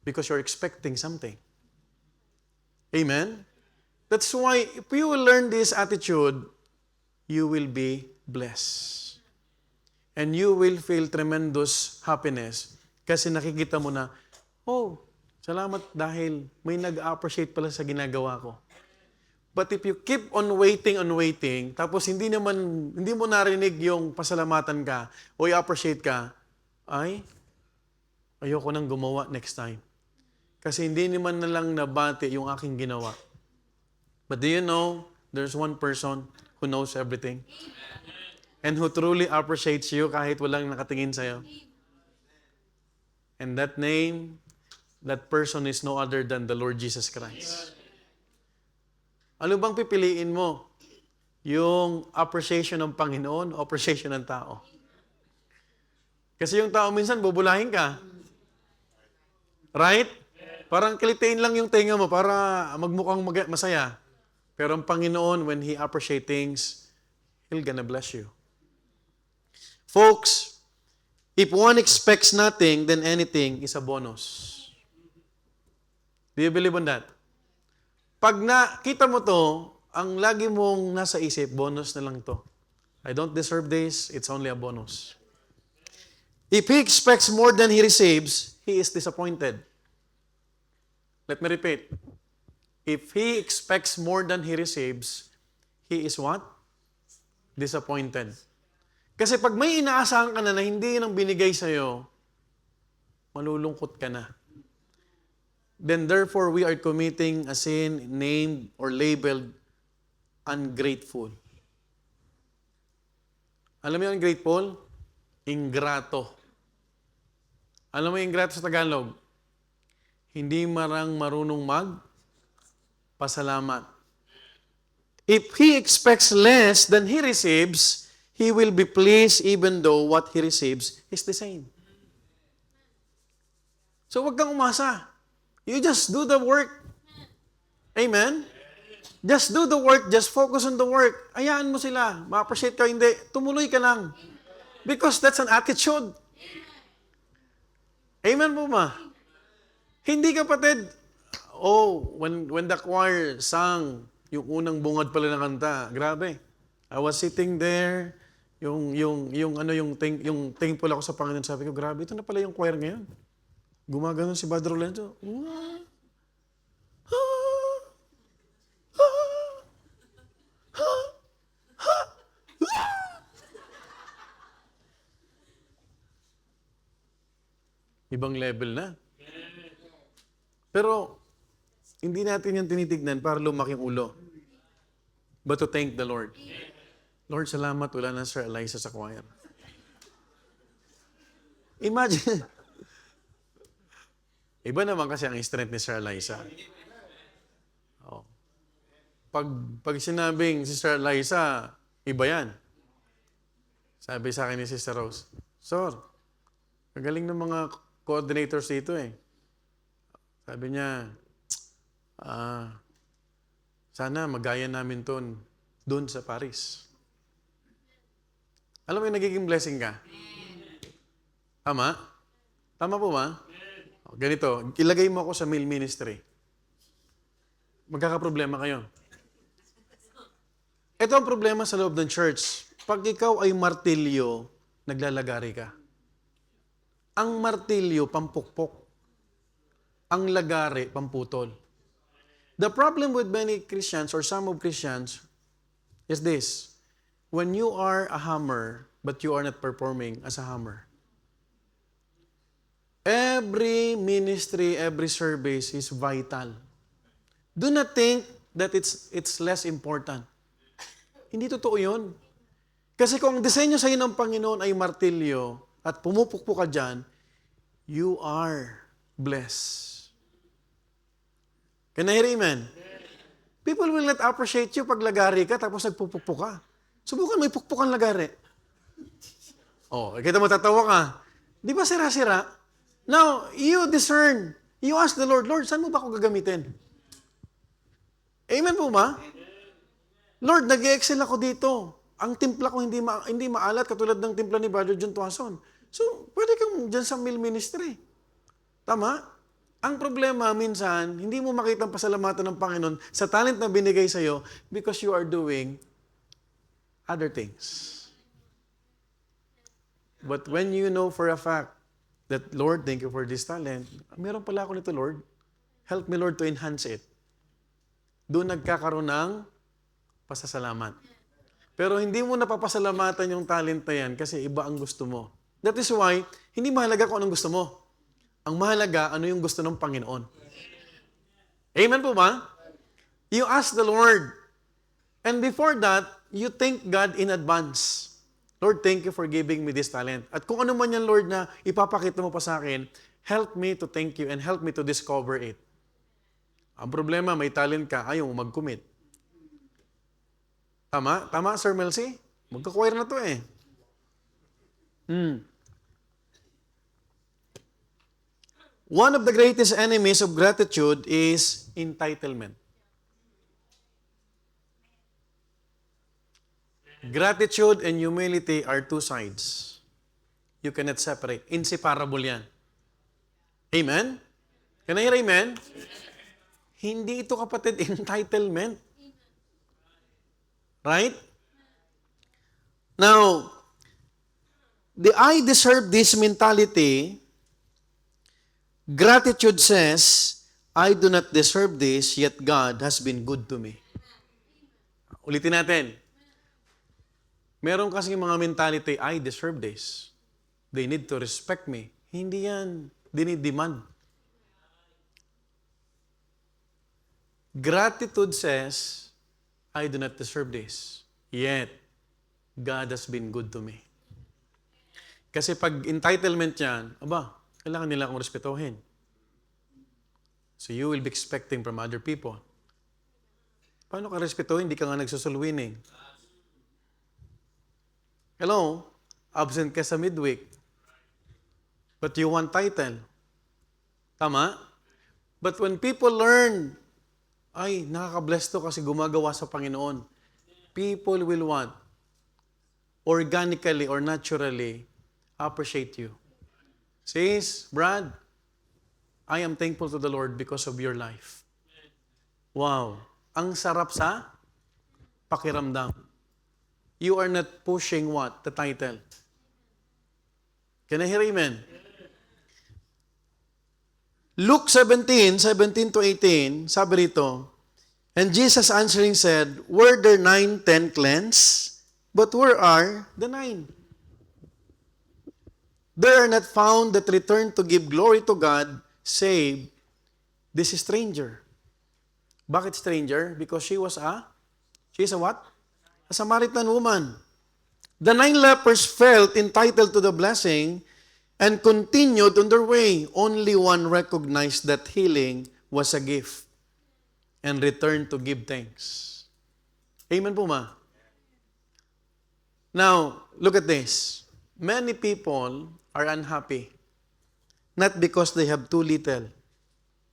Because you're expecting something. Amen? That's why, if you will learn this attitude, you will be blessed. And you will feel tremendous happiness. Kasi nakikita mo na, oh, salamat dahil may nag-appreciate pala sa ginagawa ko. But if you keep on waiting, tapos hindi mo narinig yung pasalamatan ka o i-appreciate ka, ay, ayoko nang gumawa next time. Kasi hindi naman na lang nabati yung aking ginawa. But do you know, there's one person who knows everything? And who truly appreciates you kahit walang nakatingin sa'yo. And that name, that person is no other than the Lord Jesus Christ. Ano bang pipiliin mo? Yung appreciation ng Panginoon o appreciation ng tao? Kasi yung tao minsan, bubulahin ka. Right? Parang kilitain lang yung tenga mo para magmukhang masaya. Pero ang Panginoon, when He appreciates things, He'll gonna bless you. Folks, If one expects nothing, then anything is a bonus. Do you believe on that? Pag nakita mo to, ang lagi mong nasa isip, bonus na lang to. I don't deserve this, it's only a bonus. If he expects more than he receives, he is disappointed. Let me repeat. If he expects more than he receives, he is what? Disappointed. Kasi pag may inaasahan ka na hindi yun ang binigay sa'yo, malulungkot ka na. Then therefore, we are committing a sin named or labeled ungrateful. Alam mo yung ungrateful? Ingrato. Alam mo yung ingrato sa Tagalog? Hindi marunong pasalamat. If he expects less than he receives, he will be pleased even though what he receives is the same. So wag kang umasa. You just do the work. Amen? Just do the work. Just focus on the work. Hayaan mo sila. Ma-appreciate ka, hindi. Tumuloy ka lang. Because that's an attitude. Amen po ma? Hindi kapatid, when the choir sang, yung unang bungad pala ng kanta, grabe. I was sitting there, yung thankful ako sa Panginoon, sabi ko, grabe, ito na pala yung choir ngayon. Gumaganon si Badro Lenzo. Ibang level na. Pero, hindi natin yan tinitignan para lumaking ulo. But to thank the Lord. Lord, salamat, wala na Sir Eliza sa choir. Imagine. Iba naman kasi ang strength ni Sir Eliza. Oh. Pag sinabing si Sir Eliza, iba yan. Sabi sa akin ni Sister Rose, Sir, kagaling ng mga coordinators dito eh. Sabi niya, sana magaya namin doon sa Paris. Alam mo yung nagiging blessing ka? Tama? Tama po ba? Ganito, ilagay mo ako sa male ministry. Magkakaproblema kayo. Ito ang problema sa loob ng church. Pag ikaw ay martilyo, naglalagari ka. Ang martilyo, pampukpok. Ang lagari, pamputol. The problem with many Christians or some of Christians is this. When you are a hammer, but you are not performing as a hammer. Every ministry, every service is vital. Do not think that it's less important. Hindi totoo yun. Kasi kung ang disenyo sa iyo ng Panginoon ay martilyo at pumupukpok ka dyan, you are blessed. Can I hear amen? People will not appreciate you pag lagari ka tapos nagpupukpok ka. Subukan mo ipukpok ang lagari. Kita mo tatawa ka. Di ba sira-sira? Now, you discern. You ask the Lord, Lord, saan mo ba ako gagamitin? Amen po ba? Lord, nag-excel ako dito. Ang timpla ko hindi maalat katulad ng timpla ni Brother John Tuason. So, pwede kang dyan sa male ministry. Tama? Ang problema minsan, hindi mo makita ang pasalamatan ng Panginoon sa talent na binigay sa'yo because you are doing other things. But when you know for a fact that, Lord, thank you for this talent, meron pala ako nito, Lord. Help me, Lord, to enhance it. Doon nagkakaroon ng pasasalamat. Pero hindi mo napapasalamatan yung talent na yan kasi iba ang gusto mo. That is why, hindi mahalaga kung anong gusto mo. Ang mahalaga, ano yung gusto ng Panginoon. Amen po ba? You ask the Lord. And before that, you thank God in advance. Lord, thank you for giving me this talent. At kung ano man yan, Lord, na ipapakita mo pa sa akin, help me to thank you and help me to discover it. Ang problema, may talent ka, ayaw mo mag-commit. Tama? Tama, Sir Melcy? Magka-choir na to eh. One of the greatest enemies of gratitude is entitlement. Gratitude and humility are two sides. You cannot separate. Inseparable yan. Amen? Can I hear amen? Hindi ito, kapatid, entitlement. Right? Now, the I deserve this mentality, gratitude says, I do not deserve this, yet God has been good to me. Ulitin natin. Meron kasi mga mentality, I deserve this. They need to respect me. Hindi yan. Dinidemand. Gratitude says, I do not deserve this. Yet, God has been good to me. Kasi pag entitlement yan, kailangan nila akong respetuhin. So you will be expecting from other people. Paano ka respetuhin? Hindi ka nga nagsusulwining. Hello? Absent ka sa midweek. But you want title. Tama? But when people learn, ay, nakaka-bless to kasi gumagawa sa Panginoon, people will want, organically or naturally, appreciate you. Sis, Brad, I am thankful to the Lord because of your life. Wow. Ang sarap sa pakiramdam. You are not pushing what? The title. Can I hear amen? Luke 17 to 18, sabi rito, and Jesus answering said, were there 9, 10 cleansed? But where are the 9? There are not found that return to give glory to God, save this stranger. Bakit stranger? Because she is a what? A Samaritan woman. The 9 lepers felt entitled to the blessing and continued on their way. Only one recognized that healing was a gift and returned to give thanks. Amen po ma? Now, look at this. Many people are unhappy, not because they have too little,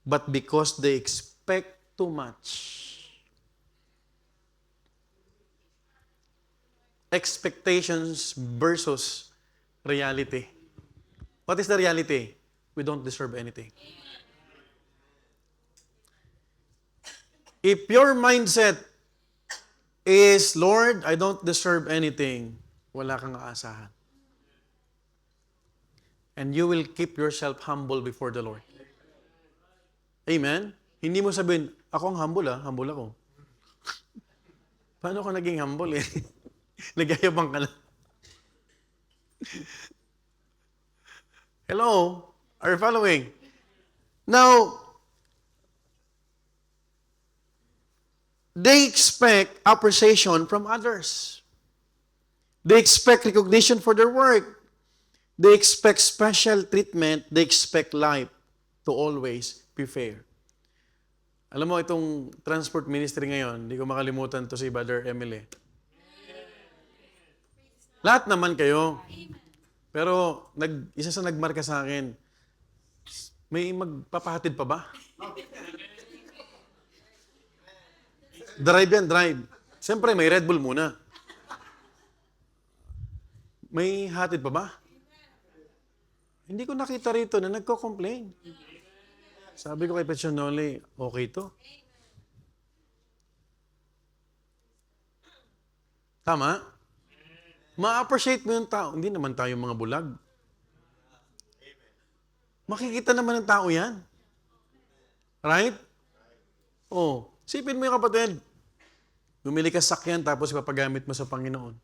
but because they expect too much. Expectations versus reality. What is the reality? We don't deserve anything. If your mindset is, Lord, I don't deserve anything, wala kang aasahan. And you will keep yourself humble before the Lord. Amen? Hindi mo sabihin, ako ang humble humble ako. Paano ka naging humble eh? Nagyayabang ka na. Hello? Are you following? Now, they expect appreciation from others. They expect recognition for their work. They expect special treatment. They expect life to always be fair. Alam mo, itong transport ministry ngayon, hindi ko makalimutan to si Brother Emily. Lahat naman kayo. Pero isa sa nagmarka sa akin, may magpapahatid pa ba? Drive yan, drive. Siyempre, may Red Bull muna. May hatid pa ba? Hindi ko nakita rito na nagko-complain. Sabi ko kay Petron Noli, okay to. Tama? Ma-appreciate mo yung tao. Hindi naman tayo mga bulag. Makikita naman ng tao yan. Right? Oh, sipin mo yung kapatid. Bumili ka sakyan tapos ipapagamit mo sa Panginoon.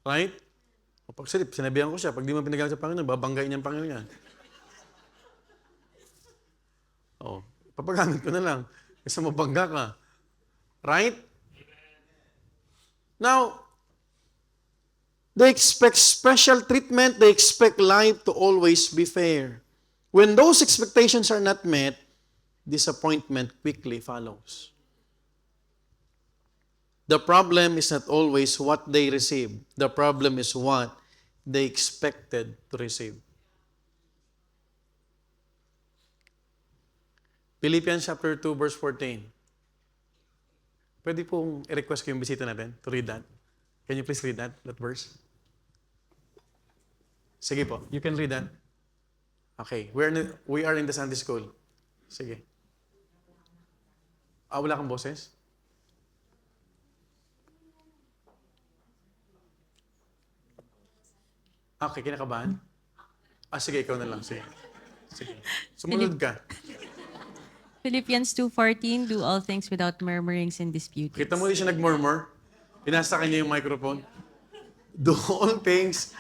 Right? O pag sinabihan ko siya, pag di mo pinagamit sa Panginoon, babanggain niya ang Panginoon yan. Oh, papagamit ko na lang. Kasi mabangga ka. Right? Now, they expect special treatment. They expect life to always be fair. When those expectations are not met, disappointment quickly follows. The problem is not always what they receive. The problem is what they expected to receive. Philippians chapter 2, verse 14. Pwede pong i-request ko yung bisita natin to read that. Can you please read that verse? Sige po, you can read that. Okay, we are in the Sunday school. Sige. Wala kang boses? Okay, kinakabahan? Sige, ikaw na lang. Sige. Sige. Sumunod ka. Philippians 2:14, do all things without murmurings and disputings. Kita mo di siya nag-murmur? Pinasa kanya yung microphone. Do all things,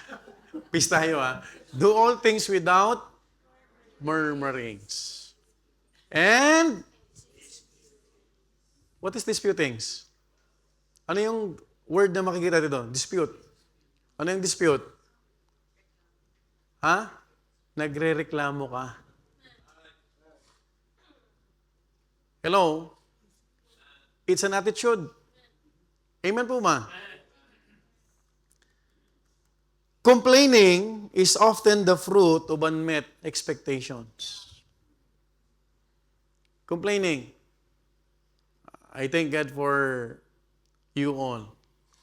peace tayo do all things without murmurings. And, what is disputings? Ano yung word na makikita dito? Dispute. Ano yung dispute? Nagre-reklamo ka. Hello? It's an attitude. Amen po ma? Complaining is often the fruit of unmet expectations. Complaining. I thank God for you all.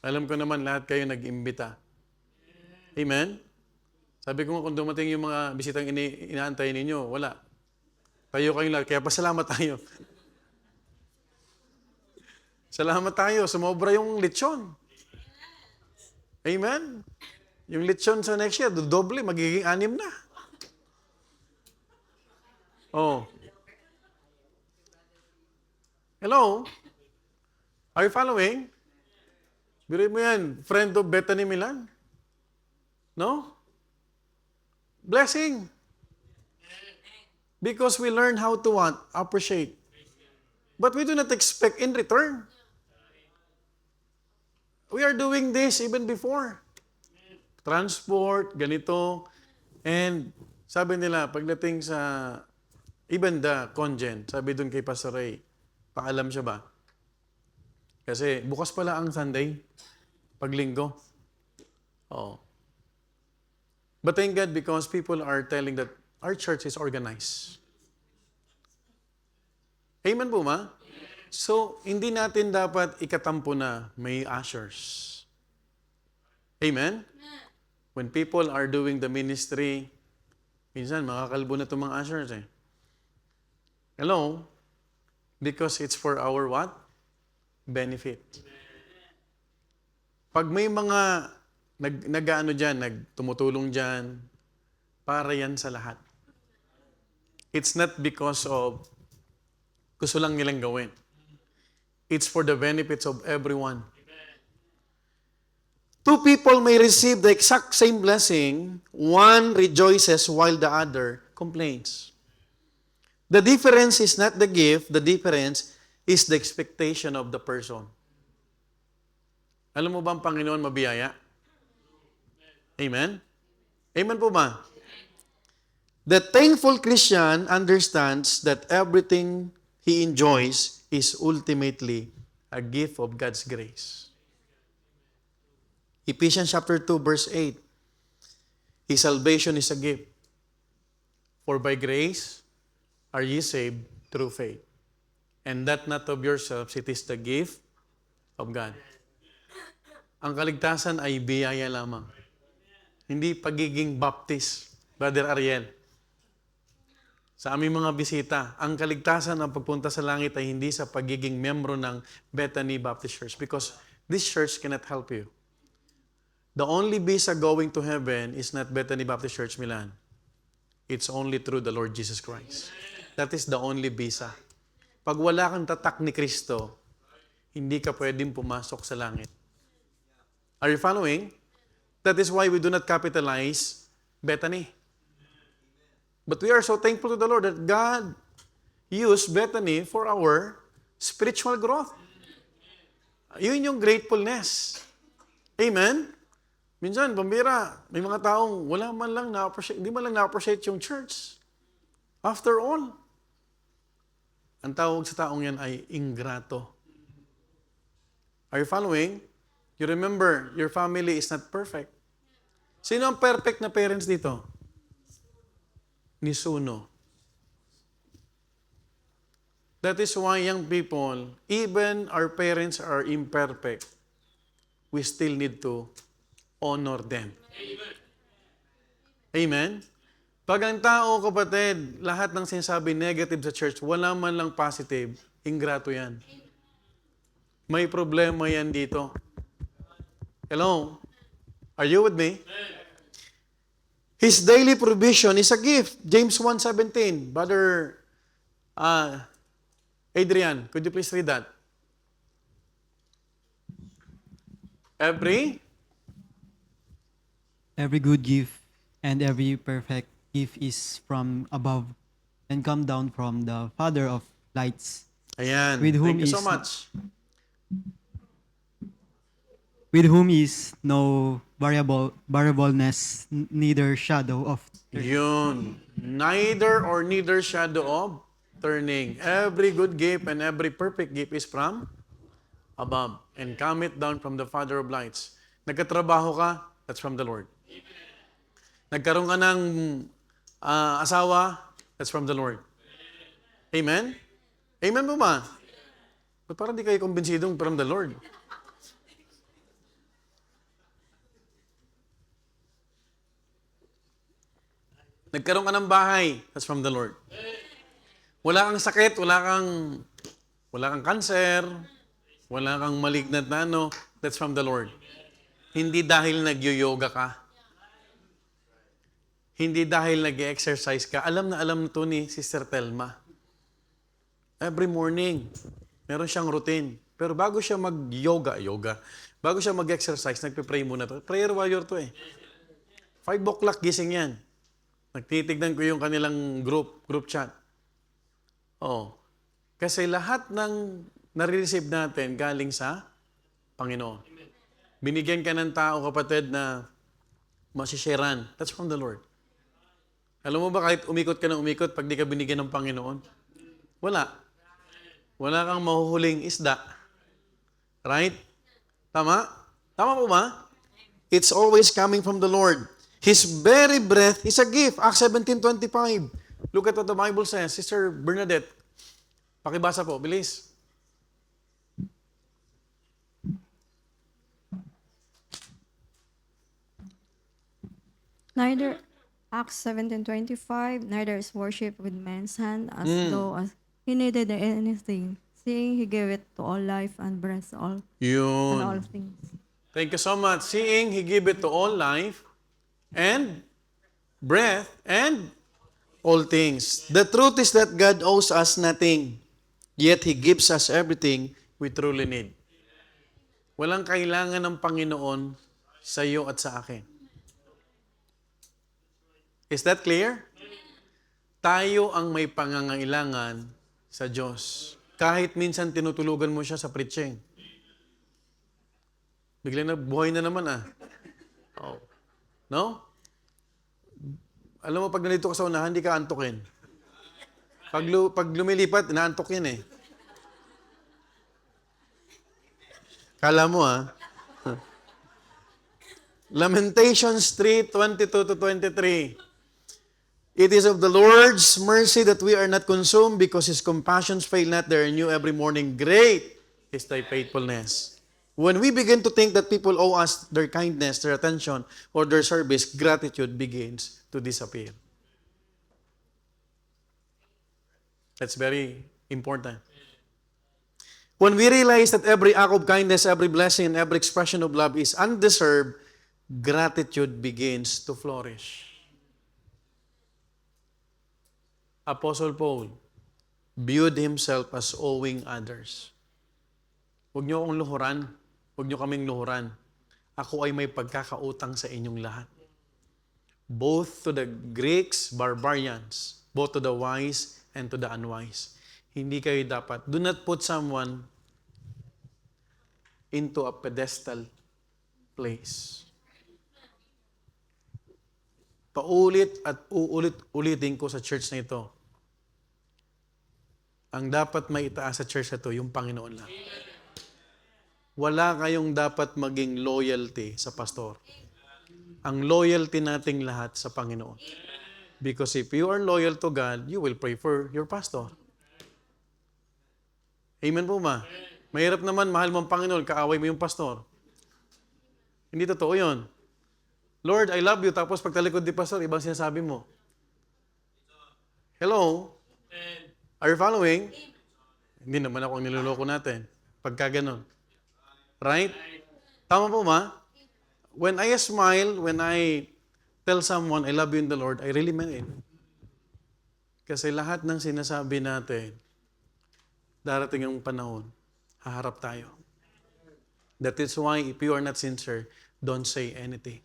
Alam ko naman lahat kayo nag-imbita. Amen? Sabi ko kung dumating yung mga bisitang inaantay ninyo, wala. Tayo kayong lahat. Kaya pasalamat tayo. Salamat tayo. Sumobra yung lechon. Amen? Yung lechon sa next year, doble, magiging 6 na. Oh. Hello? Are you following? Biruin mo yan, friend of Bethany Milan. No? Blessing. Because we learn how to what? Appreciate. But we do not expect in return. We are doing this even before. Transport, ganito. And sabi nila, pagdating sa even the congen, sabi dun kay Pastor Ray, paalam siya ba? Kasi bukas pala ang Sunday, pag linggo. Oh. But thank God because people are telling that our church is organized. Amen po ma? So, hindi natin dapat ikatampo na may ushers. Amen? When people are doing the ministry, minsan makakalbo na itong mga ushers eh. Hello? Because it's for our what? Benefit. Pag may mga nag-ano dyan, nagtumutulong dyan, para yan sa lahat. It's not because of gusto lang nilang gawin. It's for the benefits of everyone. Two people may receive the exact same blessing. One rejoices while the other complains. The difference is not the gift. The difference is the expectation of the person. Alam mo ba ang Panginoon mabiyaya? Amen? Amen po ba? The thankful Christian understands that everything he enjoys is ultimately a gift of God's grace. Ephesians chapter 2 verse 8. His salvation is a gift. For by grace are ye saved through faith. And that not of yourselves, it is the gift of God. Ang kaligtasan ay biyaya lamang. Hindi pagiging baptist, Brother Ariel. Sa aming mga bisita, ang kaligtasan ng pagpunta sa langit ay hindi sa pagiging membro ng Bethany Baptist Church because this church cannot help you. The only visa going to heaven is not Bethany Baptist Church Milan. It's only through the Lord Jesus Christ. That is the only visa. Pag wala kang tatak ni Kristo, hindi ka pwedeng pumasok sa langit. Are you following? That is why we do not capitalize Bethany. But we are so thankful to the Lord that God used Bethany for our spiritual growth. Yun yung gratefulness. Amen? Minsan, pambira, may mga taong wala man lang na-appreciate, hindi man lang na-appreciate yung church. After all, ang tawag sa taong yan ay ingrato. Are you following? You remember, your family is not perfect. Sino ang perfect na parents dito? Ni Suno. That is why young people, even our parents are imperfect, we still need to honor them. Amen? Pag ang tao, kapatid, lahat ng sinasabi negative sa church, wala man lang positive, ingrato yan. May problema yan dito. Hello? Are you with me? His daily provision is a gift. James 1:17. Brother Adrian, could you please read that? Every Every good gift and every perfect gift is from above and come down from the Father of lights, Ayan. With whom Thank you so is- much. with whom is no variableness, neither shadow of Yun. Neither shadow of turning. Every good gift and every perfect gift is from above and cometh down from the Father of lights. Nagkatrabaho ka, that's from the Lord. Nagkaroon ka ng asawa, that's from the Lord. Amen? Amen po ba? Ba't parang di kayo kumbinsidong from the Lord? Nagkaroon ka ng bahay, that's from the Lord. Wala kang sakit, wala kang cancer, wala kang malignant na ano, that's from the Lord. Hindi dahil nag-yoga ka. Hindi dahil nag-exercise ka. Alam na to ni Sister Telma. Every morning, meron siyang routine. Pero bago siya mag-yoga, bago siya mag-exercise, nagpe-pray muna to. Prayer warrior to eh. 5 o'clock gising yan. Nagtitignan ko yung kanilang group chat. Oh. Kasi lahat ng nare-receive natin galing sa Panginoon. Binigyan ka ng tao, kapatid, na masisharean. That's from the Lord. Alam mo ba, kahit umikot ka ng umikot, pag di ka binigyan ng Panginoon, wala. Wala kang mahuhuling isda. Right? Tama? Tama po ba? It's always coming from the Lord. His very breath is a gift. Acts 17:25. Look at what the Bible says. Sister Bernadette, pakibasa po, bilis. Neither Acts 17:25, neither is worship with man's hand as though as he needed anything, seeing he gave it to all life and breath all and all Yun. things. Thank you so much. Seeing He give it to all life and breath and all things. The truth is that God owes us nothing, yet He gives us everything we truly need. Walang kailangan ng Panginoon sa iyo at sa akin. Is that clear? Tayo ang may pangangailangan sa Diyos. Kahit minsan tinutulugan mo siya sa preaching. Bigla na, buhay na naman ah. Oh. No? Alam mo, pag nandito ka sa unahan, hindi ka antukin. Pag lumilipat, inaantok yan eh. Kala mo ah. Lamentations 3:22-23. It is of the Lord's mercy that we are not consumed because His compassions fail not. They are new every morning. Great is Thy faithfulness. When we begin to think that people owe us their kindness, their attention, or their service, gratitude begins to disappear. That's very important. When we realize that every act of kindness, every blessing, and every expression of love is undeserved, gratitude begins to flourish. Apostle Paul viewed himself as owing others. Huwag niyo akong luhuran. Huwag niyo kaming luhuran. Ako ay may pagkakautang sa inyong lahat. Both to the Greeks, barbarians, both to the wise and to the unwise. Hindi kayo dapat. Do not put someone into a pedestal place. Paulit at uulit-ulitin ko sa church na ito. Ang dapat may itaas sa church na ito, yung Panginoon lang. Wala kayong dapat maging loyalty sa pastor. Ang loyalty nating lahat sa Panginoon. Because if you are loyal to God, you will pray for your pastor. Amen po ba? Mahirap naman, mahal mo ang Panginoon, kaaway mo yung pastor. Hindi totoo yun. Lord, I love you. Tapos pagtalikod ni pastor, ibang sinasabi mo. Hello? Are you following? Hindi naman ako ang niloloko natin. Pagka ganun. Right? Tama po ba? When I smile, when I tell someone, I love you in the Lord, I really mean it. Kasi lahat ng sinasabi natin, darating ang panahon, haharap tayo. That is why, if you are not sincere, don't say anything.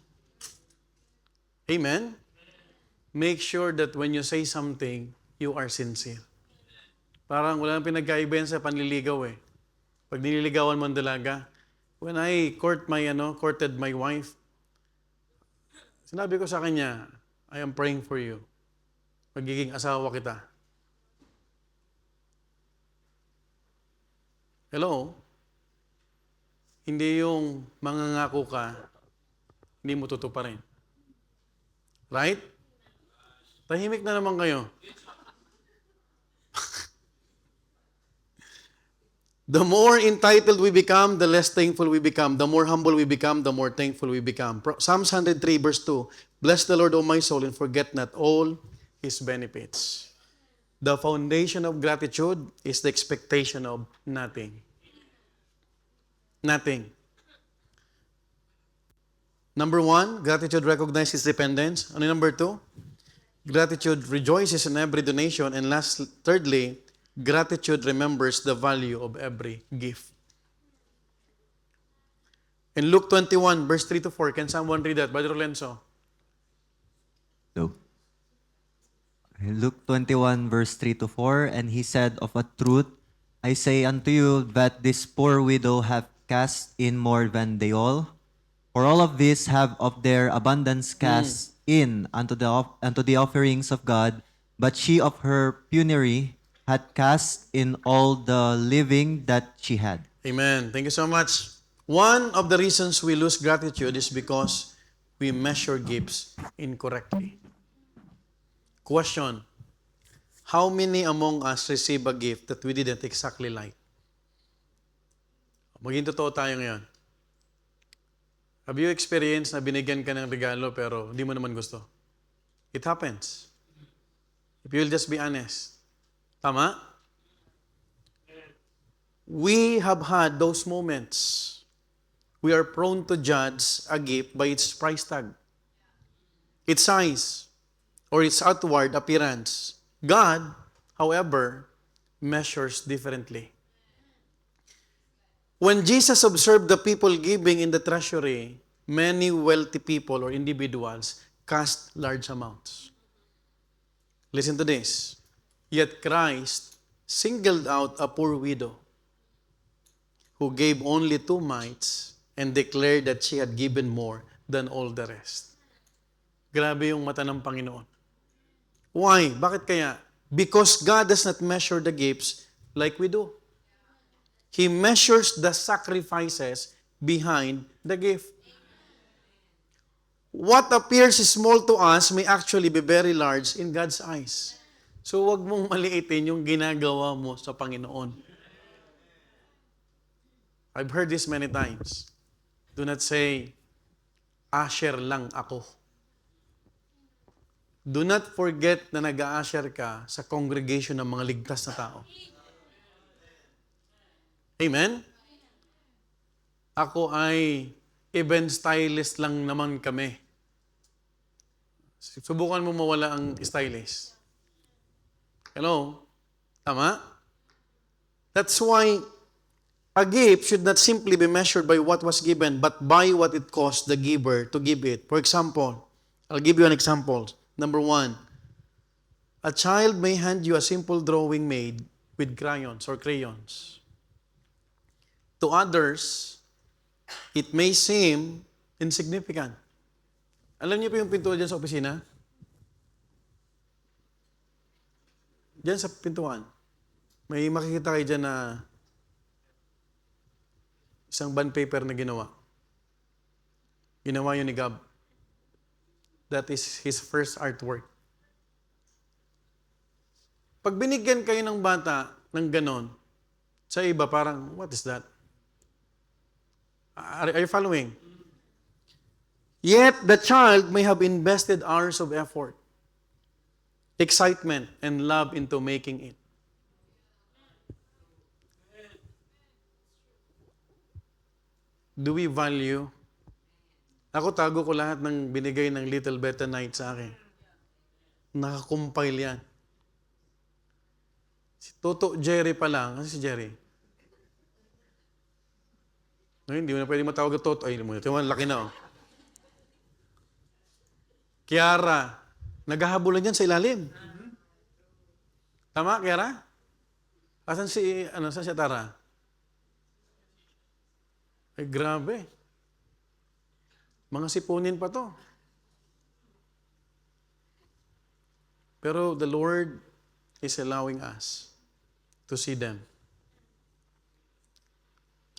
Amen? Make sure that when you say something, you are sincere. Parang wala nang pinagkaiba yan sa panliligaw eh. Pag nililigawan mo ang dalaga, when I courted my wife, sinabi ko sa kanya, I am praying for you. Magiging asawa kita. Hello? Hindi yung mangangako ka, hindi mo tutuparin. Right? Tahimik na naman kayo. The more entitled we become, the less thankful we become. The more humble we become, the more thankful we become. Psalms 103 verse 2, Bless the Lord, O my soul, and forget not all His benefits. The foundation of gratitude is the expectation of nothing. Nothing. Number 1, gratitude recognizes dependence. Ano yung number 2? Gratitude rejoices in every donation. And thirdly, gratitude remembers the value of every gift. In Luke 21, verse 3 to 4, can someone read that? Brother Lorenzo. Luke 21, verse 3 to 4, And he said, Of a truth, I say unto you, that this poor widow hath cast in more than they all. For all of these have of their abundance cast in unto the offerings of God, but she of her penury had cast in all the living that she had. Amen. Thank you so much. One of the reasons we lose gratitude is because we measure gifts incorrectly. Question: how many among us receive a gift that we didn't exactly like? Maging totoo tayo ngayon. Have you experienced na binigyan ka ng regalo pero hindi mo naman gusto? It happens. If you'll just be honest. Tama? We have had those moments. We are prone to judge a gift by its price tag, its size, or its outward appearance. God, however, measures differently. When Jesus observed the people giving in the treasury, many wealthy people or individuals cast large amounts. Listen to this. Yet Christ singled out a poor widow who gave only 2 mites and declared that she had given more than all the rest. Grabe yung mata ng Panginoon. Why? Bakit kaya? Because God does not measure the gifts like we do. He measures the sacrifices behind the gift. What appears small to us may actually be very large in God's eyes. So wag mong maliitin yung ginagawa mo sa Panginoon. I've heard this many times. Do not say, "Asher lang ako." Do not forget na nag-a-asher ka sa congregation ng mga ligtas na tao. Amen? Ako ay event stylist lang naman kami. Subukan mo mawala ang stylist. Hello? Tama? That's why a gift should not simply be measured by what was given, but by what it cost the giver to give it. For example, I'll give you an example. Number 1, a child may hand you a simple drawing made with crayons or crayons. To others, it may seem insignificant. Alam niyo po yung pintuan dyan sa opisina? Dyan sa pintuan. May makikita kayo dyan na isang bond paper na ginawa. Ginawa yun ni Gab. That is his first artwork. Pag binigyan kayo ng bata ng ganon, sa iba parang, what is that? Are you following? Yet the child may have invested hours of effort, excitement, and love into making it. Do we value? Ako tago ko lahat ng binigay ng Little Beta Night sa akin. Nakakumpile yan. Si Toto Jerry pa lang. Kasi si Jerry. Ngayon, hindi mo na pwede matawag na Toto. Ay, laki na oh. Kiara, naghahabulan yan sa ilalim. Tama, Kiara? Saan si Tara? Ay, grabe. Mga sipunin pa to. Pero the Lord is allowing us to see them.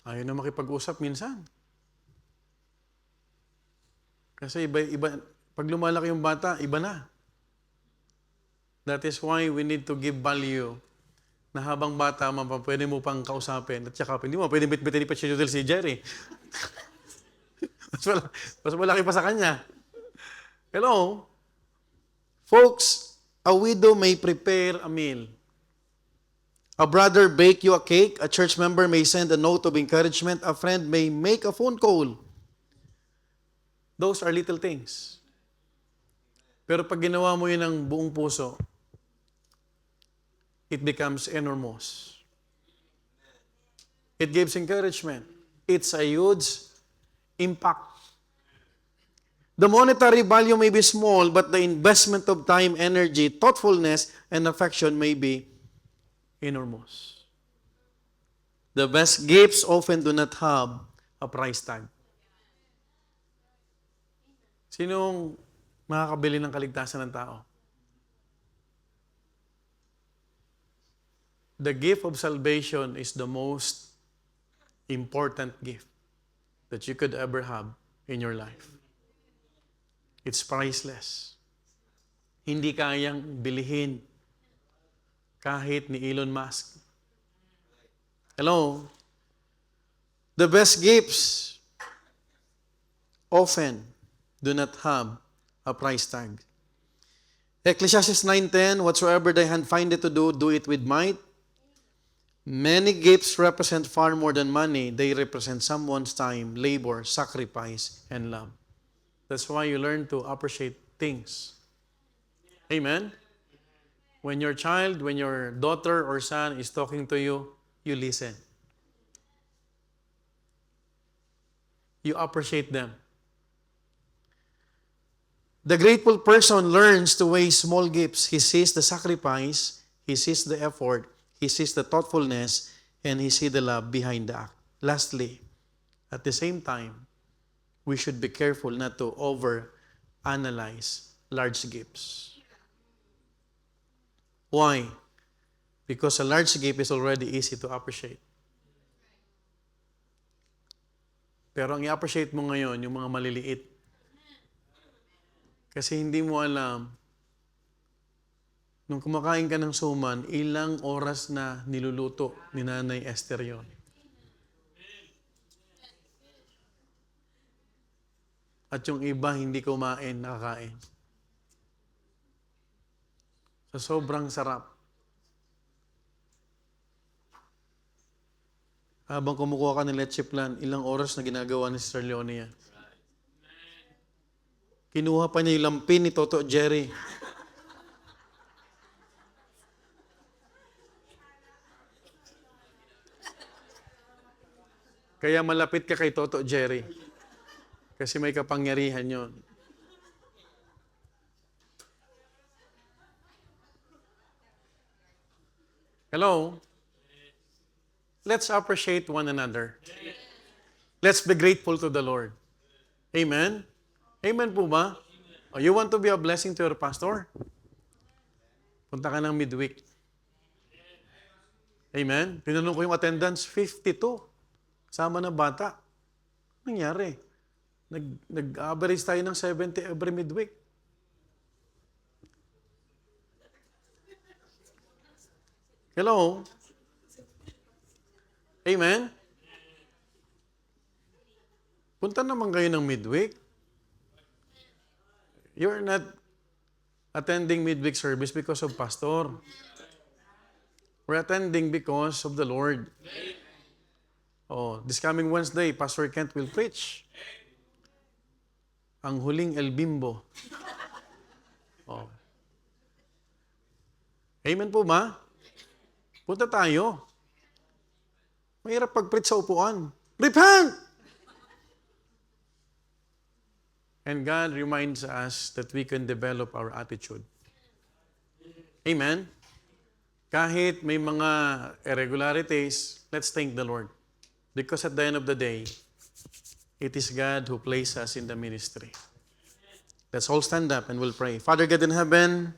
Ayaw na makipag-usap minsan. Kasi iba, pag lumalaki yung bata, iba na. That is why we need to give value na habang bata, pwede mo pang kausapin. At saka, hindi mo, pwede bitbitin pa si Jerry. Mas malaki pa sa kanya. Hello? Folks, a widow may prepare a meal. A brother bake you a cake. A church member may send a note of encouragement. A friend may make a phone call. Those are little things. Pero pag ginawa mo yun ng buong puso, it becomes enormous. It gives encouragement. It's a huge impact. The monetary value may be small, but the investment of time, energy, thoughtfulness, and affection may be enormous. The best gifts often do not have a price tag. Sinong makakabili ng kaligtasan ng tao? The gift of salvation is the most important gift that you could ever have in your life. It's priceless. Hindi kayang bilihin kahit ni Elon Musk. Hello? The best gifts often do not have a price tag. Ecclesiastes 9:10, whatsoever thy hand findeth to do, do it with might. Many gifts represent far more than money. They represent someone's time, labor, sacrifice, and love. That's why you learn to appreciate things. Amen? When your child, when your daughter or son is talking to you, you listen. You appreciate them. The grateful person learns to weigh small gifts. He sees the sacrifice, he sees the effort, he sees the thoughtfulness, and he sees the love behind the act. Lastly, at the same time, we should be careful not to over-analyze large gifts. Why? Because a large gift is already easy to appreciate. Pero ang i-appreciate mo ngayon, yung mga maliliit. Kasi hindi mo alam, nung kumakain ka ng suman, ilang oras na niluluto ni Nanay Esther yun. At yung iba hindi kumain, nakakain. So, sobrang sarap. Habang kumukuha ka ng leche plan, ilang oras na ginagawa ni Sister Leonie yan. Kinuha pa niya yung lampin ni Toto Jerry. Kaya malapit ka kay Toto Jerry. Kasi may kapangyarihan yon. Hello? Let's appreciate one another. Let's be grateful to the Lord. Amen? Amen po ba? Oh, you want to be a blessing to your pastor? Punta ka ng midweek. Amen? Tinanong ko yung attendance, 52. Kasama na bata. Anong nangyari? Nag-average tayo ng 70 every midweek. Hello? Amen? Punta naman kayo ng midweek. You're not attending midweek service because of pastor. We're attending because of the Lord. Oh, this coming Wednesday, Pastor Kent will preach. Ang huling El Bimbo. Oh. Amen po ba? Punta tayo. Mahirap pag-preach sa upuan. Repent! And God reminds us that we can develop our attitude. Amen? Kahit may mga irregularities, let's thank the Lord. Because at the end of the day, it is God who placed us in the ministry. Let's all stand up and we'll pray. Father God in heaven,